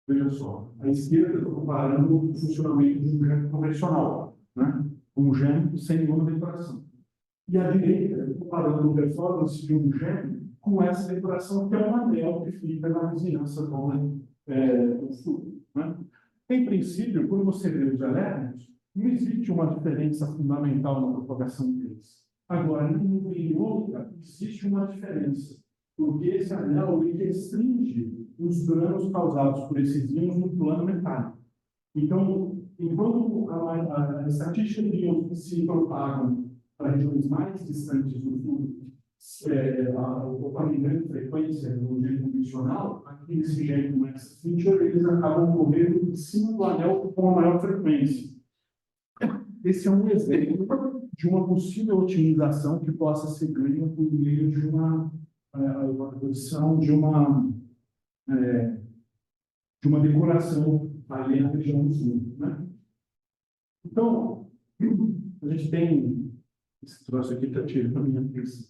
Veja só, à esquerda eu estou comparando o funcionamento de um gene convencional, né? Um gene sem nenhuma decoração. E à direita, eu estou comparando a performance de um gene com essa decoração, que é um anel que fica na vizinhança do fluido, né? Em princípio, quando você vê os elétrons, não existe uma diferença fundamental na propagação deles. Agora, no biônica, existe uma diferença, porque esse anel ele restringe os danos causados por esses íons no plano metálico. Então, enquanto a estatística de íons que se propagam para regiões mais distantes do fluido, ocorre em grande frequência no gene convencional, aqui nesse gene mais feature, eles acabam correndo em cima do anel com a maior frequência. Esse é um exemplo de uma possível otimização que possa ser ganha por meio de uma produção de uma decoração ali na região do sul, né? Então, a gente tem esse troço aqui está tirando a minha atenção.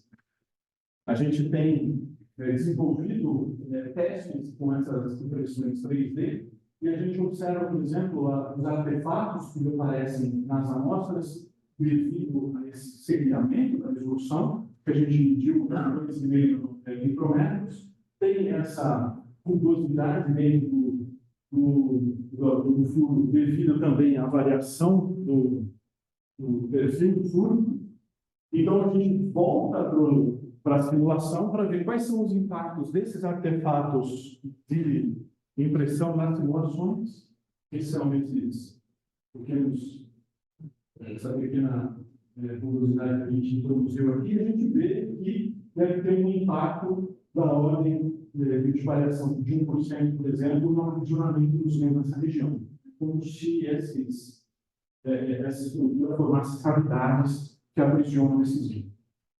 A gente tem desenvolvido testes com essas impressões 3D e a gente observa, por exemplo, os artefatos que aparecem nas amostras devido a esse segmento da resolução, que a gente mediu com 2,5 micrômetros, tem essa rugosidade dentro do furo devido também à variação do perfil do furo. Então, a gente volta para a simulação para ver quais são os impactos desses artefatos de impressão nas simulações, que são esses pequenos, essa pequena rugosidade que a gente introduziu aqui, e a gente vê que deve ter um impacto da ordem de variação de 1%, por exemplo, no aprisionamento dos íons nessa região. Como se essa estrutura formasse cavidades que aprisionam esses íons.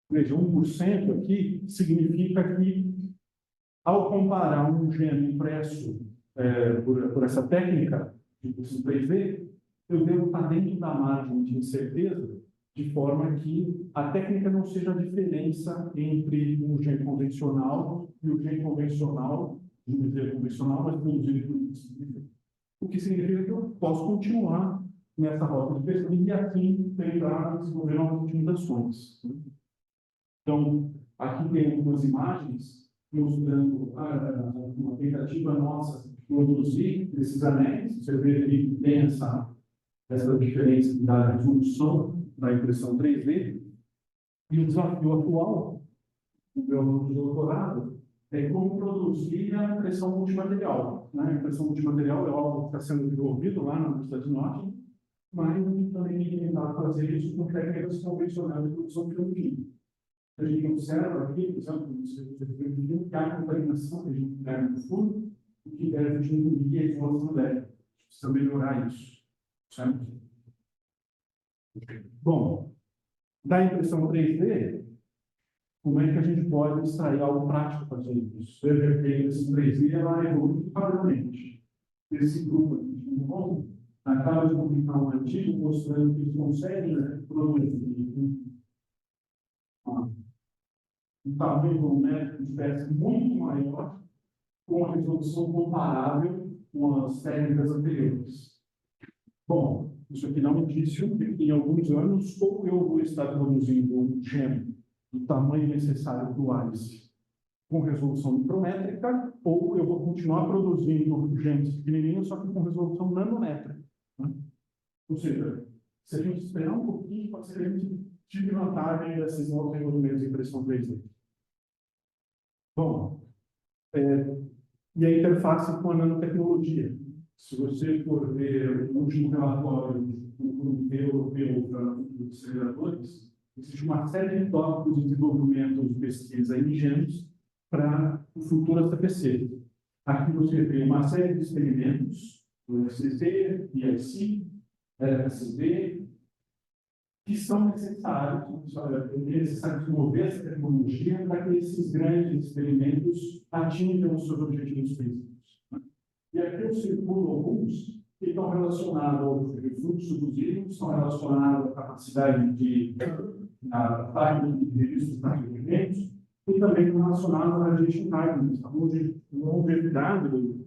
Veja, 1% aqui significa que, ao comparar um gene impresso por essa técnica de impressão 3D, eu devo estar dentro da margem de incerteza, de forma que a técnica não seja a diferença entre um gene convencional e o gene convencional, geometria convencional, mas produzido por isso. O que significa que eu posso continuar nessa rota de pesquisa e assim tentar desenvolver novas otimizações. Então, aqui tem algumas imagens mostrando uma tentativa nossa de produzir esses anéis. Você vê aqui que tem essa diferença da resolução da impressão 3D. E o desafio atual do meu doutorado é como produzir a impressão multimaterial. A impressão multimaterial é algo que está sendo desenvolvido lá na Universidade de Nottingham, mas a gente também tem que tentar fazer isso com técnicas convencionais de produção química. A gente observa aqui, por exemplo, que há contaminação que a gente pega no fundo, o que deve diminuir a exposição elétrica. Precisa melhorar isso. Certo? Bom, da impressão 3D, como é que a gente pode extrair algo prático para fazer isso? Veja que a impressão 3D ela evolui muito rapidamente. Esse grupo aqui de novo acaba de publicar um artigo mostrando que eles conseguem produzir um tamanho volumétrico de peça muito maior, com uma resolução comparável com as técnicas anteriores. Bom, isso aqui dá um indício de que em alguns anos, ou eu vou estar produzindo um gene do tamanho necessário do ALICE com resolução micrométrica, ou eu vou continuar produzindo genes pequenininhos, só que com resolução nanométrica. Né? Ou seja, se a gente esperar um pouquinho, pode ser que a gente tire vantagem desses novos desenvolvimentos de impressão 3D. Bom, e a interface com a nanotecnologia. Se você for ver o último relatório do Comitê Europeu para os Aceleradores, existe uma série de tópicos de desenvolvimento de pesquisa ingênuos para o futuro CPC. Aqui você vê uma série de experimentos, o FCC, IIC, LSD, que são necessários, desenvolver essa tecnologia para que esses grandes experimentos atinjam os seus objetivos físicos. E aqui eu circulo alguns que estão relacionados ao fluxo dos íons, estão relacionados à capacidade de taxa de registro de alimentos, e também relacionados à radiation hardening, a longevidade do.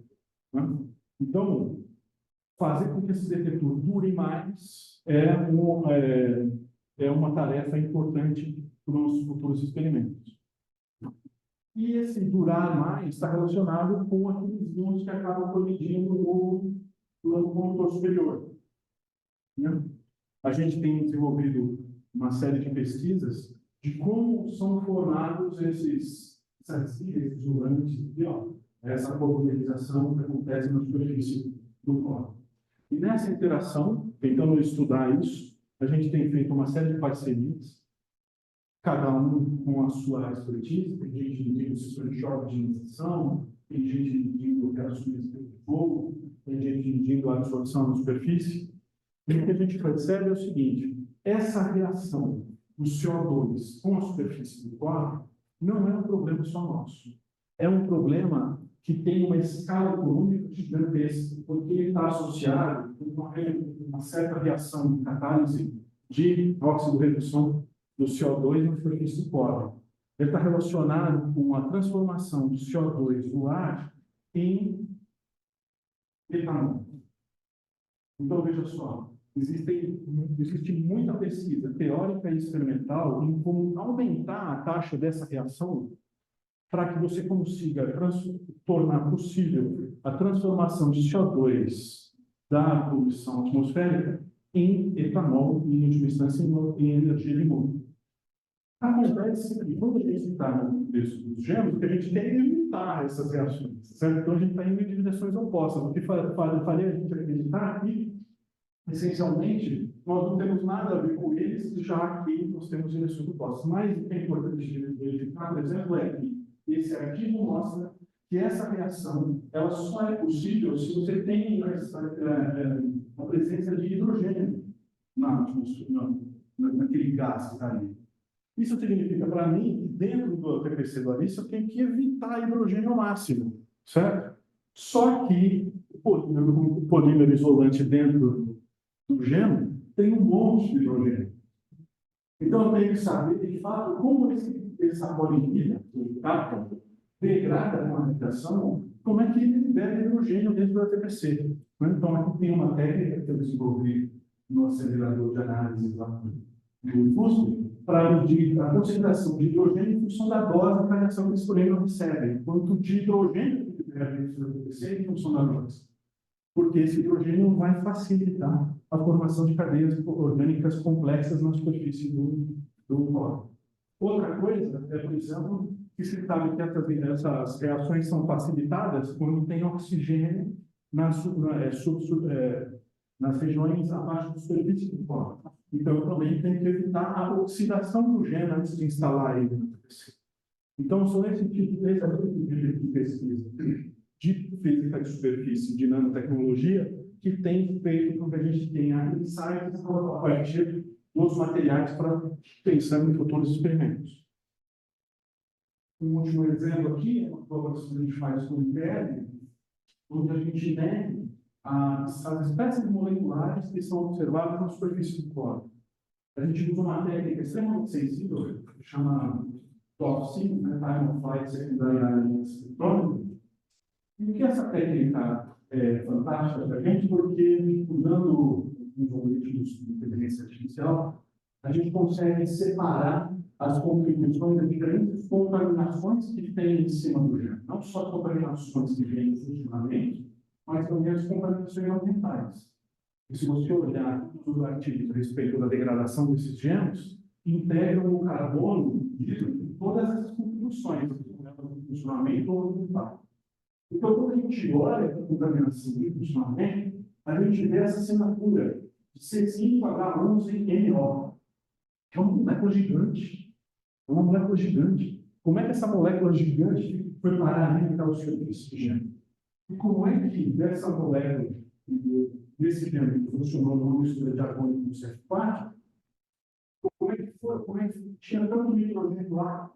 Né? Então, fazer com que esse detetor dure mais é uma tarefa importante para os nossos futuros experimentos. E esse durar mais está relacionado com aqueles íons que acabam colidindo no condutor superior. Né? A gente tem desenvolvido uma série de pesquisas de como são formados esses isolantes, essa polarização que acontece na superfície do corpo. E nessa interação, tentando estudar isso, a gente tem feito uma série de parcerias, cada um com a sua expertise. Tem gente medindo sensor de choque de ionização, tem gente medindo reações de fogo, tem gente medindo a absorção na superfície. E o que a gente percebe é o seguinte: essa reação do CO2 com a superfície do corpo não é um problema só nosso. É um problema que tem uma escala econômica gigantesca, porque ele está associado com uma certa reação de catálise de óxido-redução do CO2 na superfície do corpo. Ele está relacionado com a transformação do CO2 do ar em etanol. Então, veja só, existe muita pesquisa teórica e experimental em como aumentar a taxa dessa reação para que você consiga tornar possível a transformação de CO2 da poluição atmosférica em etanol, em última instância, em energia limpa. Acontece que, quando a gente está no contexto dos gêmeos, o que a gente tem é evitar essas reações, certo? Então, a gente está indo em direções opostas. O que faria a gente acreditar que, essencialmente, nós não temos nada a ver com eles, já que nós temos direções opostas. Mas o que é importante verificar, por exemplo, é que esse artigo mostra que essa reação ela só é possível se você tem a presença de hidrogênio na atmosfera, naquele gás que está ali. Isso significa, para mim, que dentro do TPC do Alice, eu tenho que evitar hidrogênio ao máximo, certo? Só que o polímero isolante dentro do gênero tem um monte de hidrogênio. Então, eu tenho que saber, de fato, como essa molécula, o cátion, degrada com a radiação, como é que ele libera hidrogênio dentro do TPC. Então, aqui tem uma técnica que eu desenvolvi no acelerador de análise lá do FUSP, para medir a concentração de hidrogênio em função da dose da radiação que esse polímero recebe, quanto de hidrogênio que libera dentro do TPC em função da dose. Porque esse hidrogênio vai facilitar a formação de cadeias orgânicas complexas na superfície do corpo. Outra coisa é, por exemplo, que se sabe que essas reações são facilitadas quando tem oxigênio nas regiões abaixo da superfície do corpo. Então, eu também tenho que evitar a oxidação do gênero antes de instalar ele no TPC. Então, são esse tipo de pesquisa de física de superfície, de nanotecnologia, que tem feito com que a gente tenha insights a partir dos materiais para pensar em futuros experimentos. Um último exemplo aqui é uma colaboração que a gente faz com o IPL, onde a gente mede as espécies moleculares que são observadas na superfície do corpo. A gente usa uma técnica extremamente sensível, que chama TOF5, Time of Flight Secondary Ion Spectrometry. E o que essa técnica é fantástica para a gente, porque, usando os algoritmos de inteligência artificial, a gente consegue separar as contribuições de diferentes contaminações que tem em cima do gênero. Não só as contaminações que vêm do funcionamento, mas também as contaminações ambientais. E se você olhar os artigos a respeito da degradação desses gêneros, integram o carbono de todas essas contribuições, do funcionamento ou do impacto. Então, quando a gente olha para a contaminação e funcionamento, a gente vê essa assinatura de C5H11NO, que é uma molécula gigante. É uma molécula gigante. Como é que essa molécula gigante foi parar ali naquela superfície de gênero? E como é que dessa molécula, desse gênero, que funcionou numa mistura de argônio com C4, como é que foi? Como é que tinha tanto nitrogênio lá?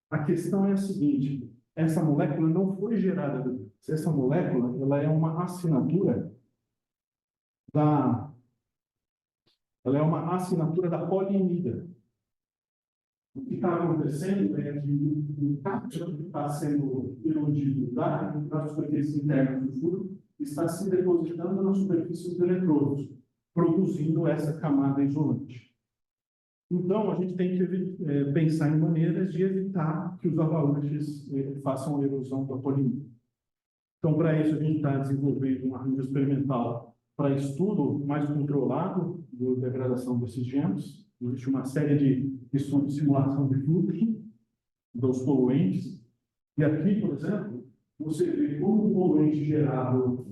A questão é a seguinte: essa molécula não foi gerada. Essa molécula, ela é uma assinatura da poliimida. O que está acontecendo é que o cápsula que está sendo erodido da superfície interna do furo está se depositando na superfície dos eletrodos, produzindo essa camada isolante. Então, a gente tem que pensar em maneiras de evitar que os avalanches façam a erosão da poliimida. Então, para isso, a gente está desenvolvendo um arranjo experimental para estudo mais controlado da degradação desses gems. Existe uma série de estudos de simulação de fluxo dos poluentes. E aqui, por exemplo, você vê como o poluente gerado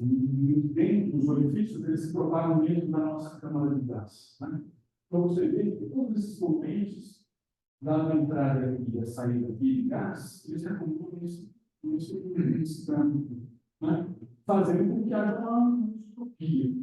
dentro dos orifícios, eles se propagam dentro da nossa câmara de gás. Né? Então, você vê que todos esses poluentes, da entrada aqui e a saída aqui de gás, eles se acumulam nesse campo, né? Fazendo com que haja uma distopia,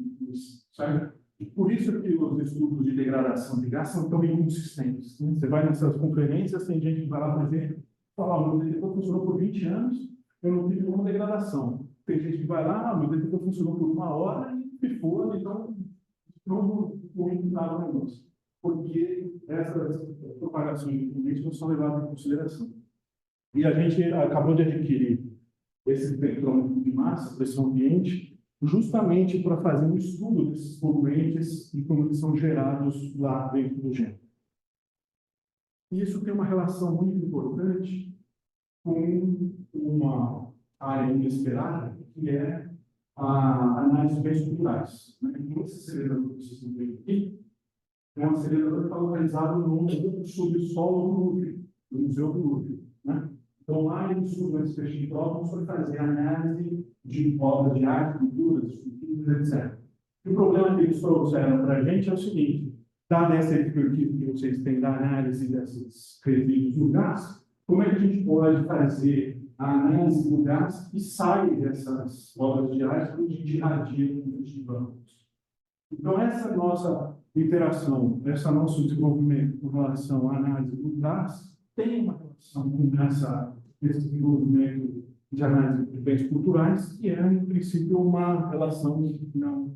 certo? Por isso que os estudos de degradação de gás são tão inconsistentes. Né? Você vai nessas conferências, tem gente que vai lá, por exemplo, falar: meu detetor funcionou por 20 anos, eu não tive nenhuma degradação. Tem gente que vai lá: meu detetor funcionou por 1 hora e foda, então não vou imputar o negócio. Porque essas propagações de poluentes não são levadas em consideração. E a gente acabou de adquirir esse espectrômetro de massa, pressão ambiente, justamente para fazer um estudo desses poluentes e como eles são gerados lá dentro do gênero. E isso tem uma relação muito importante com uma área inesperada, que é a análise de bens culturais. Esse acelerador que vocês estão vendo aqui é um acelerador que está localizado no subsolo do Louvre, do Museu do Louvre. Então, lá eles usam esse peixe de prótons para fazer análise de obras de arte, culturas, esculturas, etc. E o problema que eles trouxeram para a gente é o seguinte: dada essa expertise que vocês têm da análise desses resíduos do gás, como é que a gente pode fazer a análise do gás que sai dessas obras de arte quando a gente irradia nos bancos? Então, essa nossa interação, esse nosso desenvolvimento com relação à análise do gás, tem uma relação com esse desenvolvimento de análise de bens culturais, que é, em princípio, uma relação não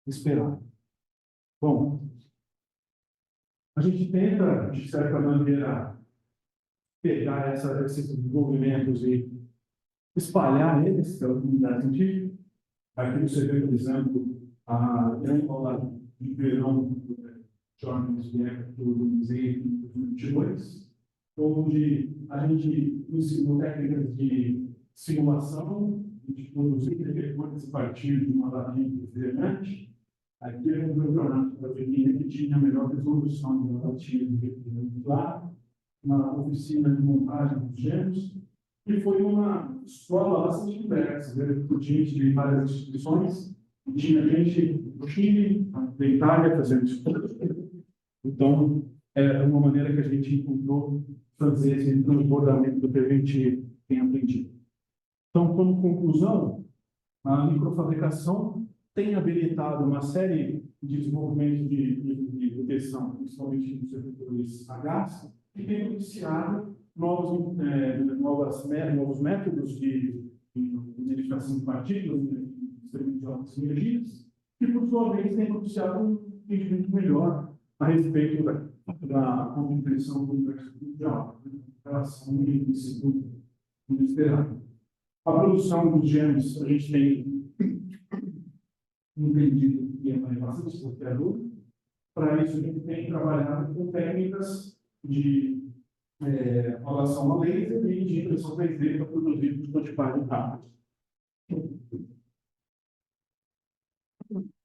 esperada. Bom, a gente tenta, de certa maneira, pegar esses desenvolvimentos e espalhar eles pela comunidade científica. Aqui você vê, por exemplo, a grande aula de verão do Jornal do Museu de 2022, onde a gente ensinou técnicas de simulação, de produzir telefone a partir de uma latinha refrigerante. Aqui é um campeonato da Virgínia que tinha a melhor resolução da latinha de refrigerante lá, na oficina de montagem dos gêmeos, e foi uma escola bastante diversa, com gente de várias instituições, e tinha gente do Chile, da Itália, fazendo isso. Então, é uma maneira que a gente encontrou fazer esse transbordamento do que a gente tem aprendido. Então, como conclusão, a microfabricação tem habilitado uma série de desenvolvimentos de detecção, principalmente nos servidores a gás, e tem propiciado novos métodos de identificação de partículas, de serviços de altas energias, que, por sua vez, tem propiciado um entendimento melhor a respeito da compreensão do universo mundial, em relação ao princípio inesperado. A produção dos genes, a gente tem entendido que é bastante desafiador. Para isso, a gente tem trabalhado com técnicas de relação a laser e de impressão 3D para produzir prototipagem rápida.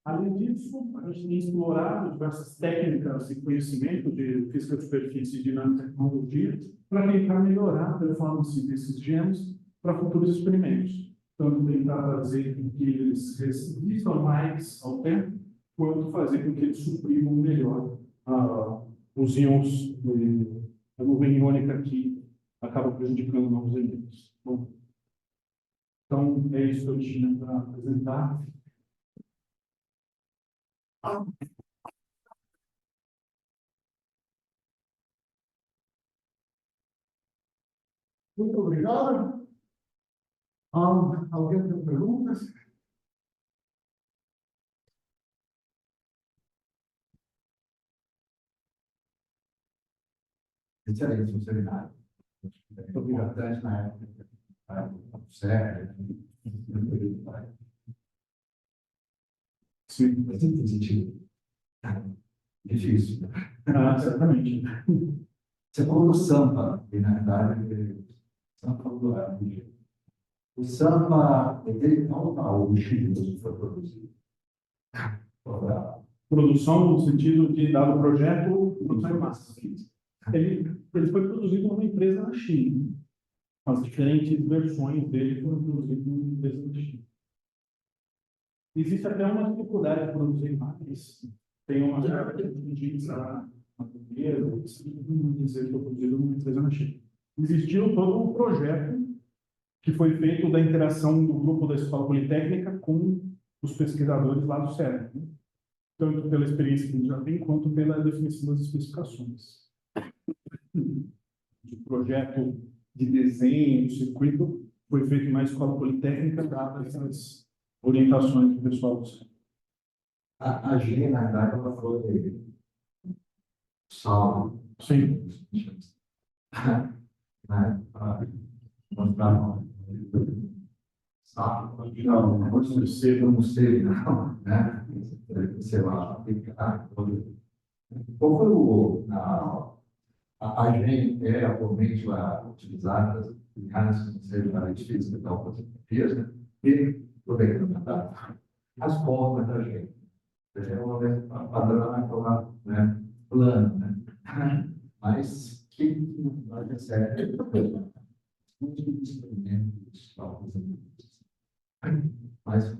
Além disso, a gente tem explorado diversas técnicas e conhecimentos de física de superfície e nanotecnologia para tentar melhorar a performance desses GEMs para futuros experimentos. Tanto tentar fazer com que eles resistam mais ao tempo, quanto fazer com que eles suprimam melhor os íons da nuvem iônica que acaba prejudicando novos elementos. Bom, então, é isso que eu tinha para apresentar. Muito obrigado. Alguém tem perguntas? Excelente, seu seminário. Muito obrigado. Importante na época. Sério. Sim. Mas tem sentido. Difícil. Certamente. Você falou do Sampa, e na verdade, Sampa do Rio. O Sampa, ele não está o Chile que foi produzido. Produção no sentido de, dado o projeto, produção em massa. Ele foi produzido numa empresa na China. As diferentes versões dele foram produzidas numa empresa na China. Existe até uma dificuldade de produzir mais. Tem uma diz lá na primeira, dizer que foi produzido numa empresa na China. Existiu todo um projeto que foi feito da interação do grupo da Escola Politécnica com os pesquisadores lá do CERN, né? Tanto pela experiência que a gente já tem, quanto pela definição das especificações. O projeto de desenho do circuito foi feito na Escola Politécnica, dadas as orientações do pessoal do CERN. A G, na verdade, ela foi salva. Sim. Não, não sei, não sei, não, né? Sei lá, qual foi a gente é atualmente utilizada em áreas financeiras da área de física da fotografia, né? E aproveitando as contas da gente. É uma padrão, né? Plano, né? Mas que nós recebemos muitos experimentos, mas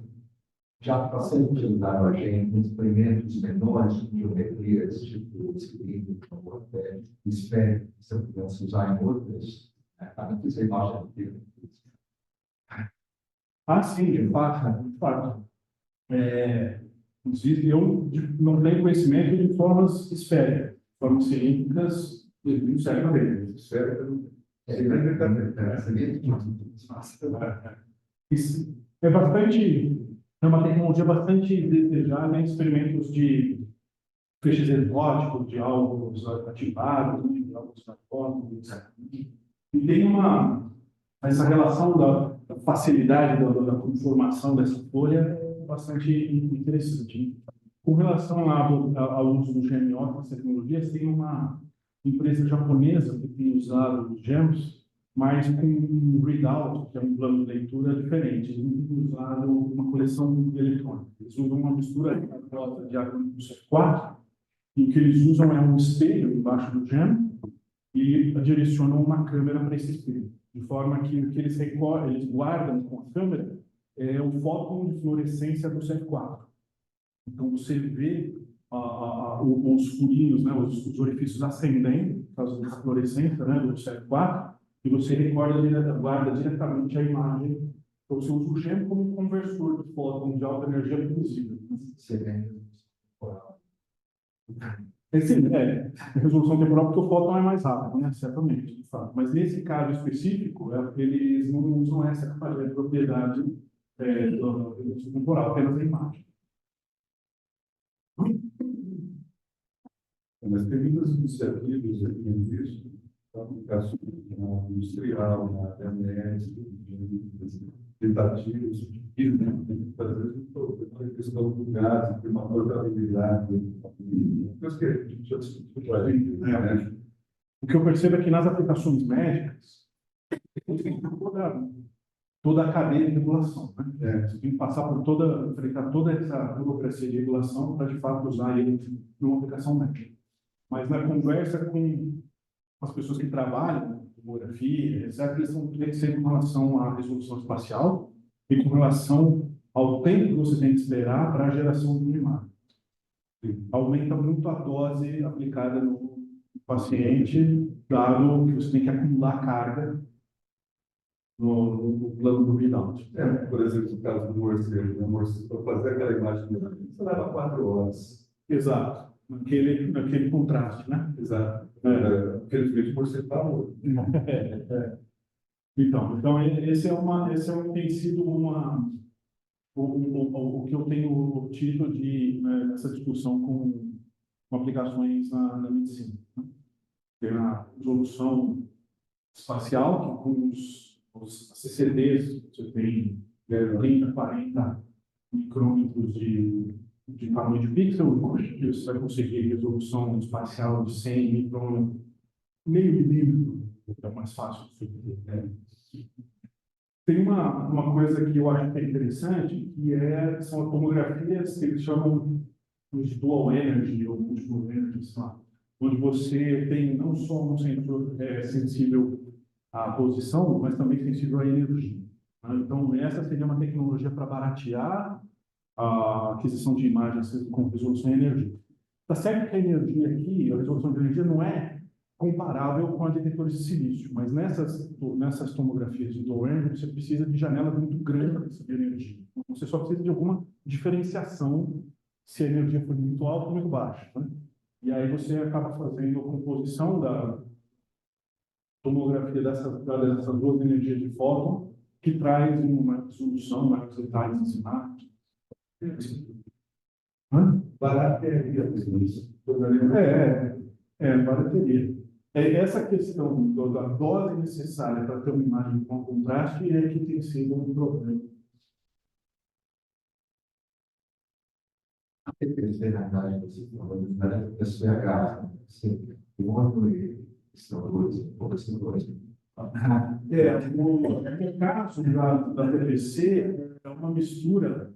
já está sendo utilizado a gente em experimentos menores de geometrias, tipo cilíndrico, espero que se eu pudesse usar em outras, para que você imagine aquilo. Sim, de fato, de fato. Inclusive, eu não tenho conhecimento de formas esféricas, formas cilíndricas, não serve para ver. Isso é uma tecnologia bastante desejada em experimentos de feixes exóticos, de alvos ativados, de alvos narcóticos. E tem essa relação da facilidade da conformação dessa folha é bastante interessante. Com relação ao uso do GMO nas tecnologias, tem uma empresa japonesa que tem usado os GEMs, mas com um readout, que é um plano de leitura diferente. Eles não têm usado uma coleção eletrônica. Eles usam uma mistura de água do C4, e o que eles usam é um espelho embaixo do GEM e direcionam uma câmera para esse espelho. De forma que o que eles guardam com a câmera é o fóton de fluorescência do C4. Então, você vê os furinhos, né, os orifícios ascendendo, por causa da fluorescência, né, do C4, e você guarda diretamente a imagem. Então, você usa o GEM como conversor de fóton de alta energia visível. A resolução temporal, porque o fóton é mais rápido, né? Certamente, de fato. Mas nesse caso específico, eles não usam essa propriedade da resolução temporal, apenas a imagem. Mas tem muitas iniciativas aqui nisso, para aplicação industrial, na AMS, tentativas, às vezes, a questão do gás, tem uma portabilidade. O que eu percebo é que nas aplicações médicas, toda a cadeia de regulação, né? Você tem que passar por enfrentar toda essa burocracia de regulação para, de fato, usar ele numa aplicação médica. Mas na conversa com as pessoas que trabalham com tomografia, etc., eles estão sempre com relação à resolução espacial e com relação ao tempo que você tem que esperar para a geração de uma imagem. Aumenta muito a dose aplicada no paciente, dado que você tem que acumular carga no plano do readout. Por exemplo, no caso do morcego, o morcego, para fazer aquela imagem, você leva 4 horas. Exato, naquele contraste, né? Exato. Felizmente, o morcego está morto. Então tem sido o que eu tenho obtido nessa discussão com aplicações na medicina, né? Tem a resolução espacial, que com os CCDs, você tem 30, 40 micrômetros de tamanho de pixel, que você vai conseguir resolução espacial de 100 micrômetros, meio milímetro, é mais fácil de fazer, né? Tem uma coisa que eu acho que é interessante, são as tomografias que eles chamam de dual energy ou multiple energy, sei lá, onde você tem não só um sensor sensível à posição, mas também sensível à energia, né? Então, essa seria uma tecnologia para baratear a aquisição de imagens com resolução e energia. Está certo que a energia aqui, a resolução de energia, não é comparável com a detectores de silício, mas nessas tomografias de dual energy, você precisa de janelas muito grandes para receber energia. Você só precisa de alguma diferenciação se a energia for muito alta ou muito baixa, né? E aí você acaba fazendo a composição da tomografia dessas duas energias de fóton, que traz uma resolução, mais detalhes enzimáticos. Barateria. Barateria. Essa questão da dose necessária para ter uma imagem com contraste é que tem sido um problema. A TPC, na verdade, você falou da SPH, No caso da TPC, é uma mistura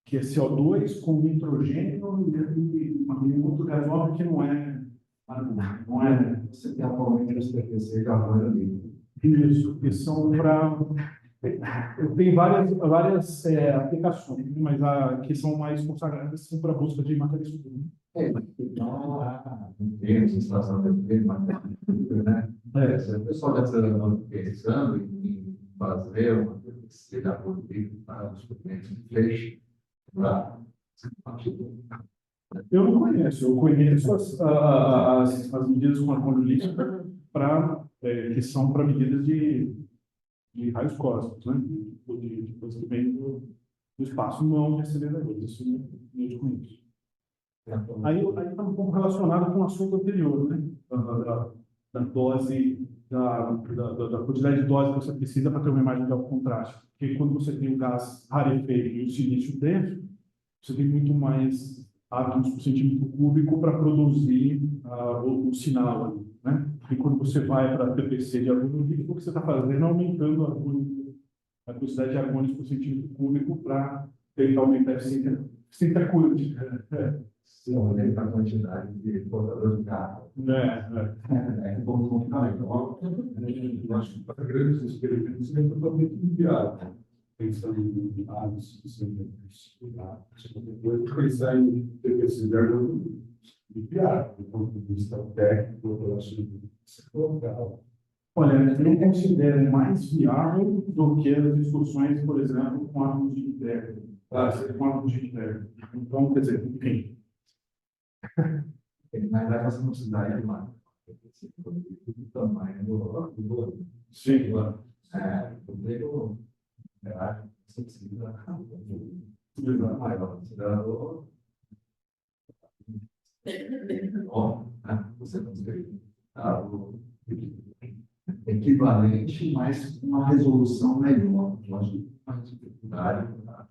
que é CO2 com nitrogênio e um outro gasóleo que não é. Você tem atualmente as TPC gravando ali. Isso, que são para. Tem várias aplicações, mas que são mais consagradas são para a busca de matéria escura. Então, tem situação de matéria, né? O pessoal já está pensando em fazer uma TPC da política para os clientes de feixe. Eu não conheço, eu conheço as medidas com arcônio líquido que são para medidas de raios cósmicos, né? De coisas que vêm do espaço, não de aceleradores, isso eu conheço. Aí está um pouco relacionado com o assunto anterior, né? Da dose, da quantidade de dose que você precisa para ter uma imagem de alto contraste. Porque quando você tem o gás rarefeito e o silício dentro, você tem muito mais átomos por centímetro cúbico para produzir o sinal ali, né? E quando você vai para a TPC de argônio líquido, o que você está fazendo é aumentando a quantidade de argônios por centímetro cúbico para tentar aumentar a eficiência quântica. Sim, aumenta a quantidade de portadores de carro. É um ponto fundamental. Eu acho que para grandes experimentos é totalmente inviável. Pensando em dados, depois pensar em TPC de argônio inviável, do ponto de vista técnico, eu acho que isso é local. Olha, eu não considero mais viável do que as discussões, por exemplo, com átomos de hidrogênio. Com átomos de hidrogênio. Então, quer dizer, enfim. Na verdade, essa velocidade é uma do tamanho do Sim. o dele você precisa maior considerador. Você consegue equivalente, mas com uma resolução melhor. Eu acho que mais dificuldade para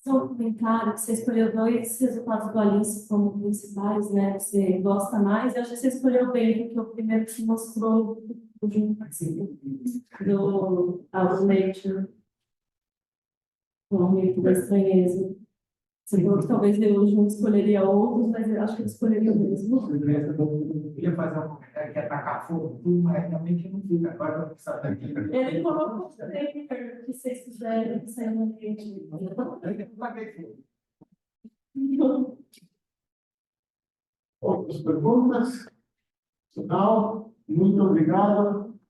Só um comentário, que você escolheu dois resultados do Alice como principais, né? Você gosta mais, eu acho que você escolheu bem, porque o primeiro que mostrou o junto do Our Nature, o mito da estranheza. Você falou que talvez eu não escolheria outros, mas eu acho que eu escolheria o mesmo. Eu queria fazer um comentário que é tacar fogo, tudo, mas realmente não fica. Agora eu preciso daqui. Ele colocou o paper que vocês quiserem, que saiu no rede. Outras perguntas? Não? Muito obrigado.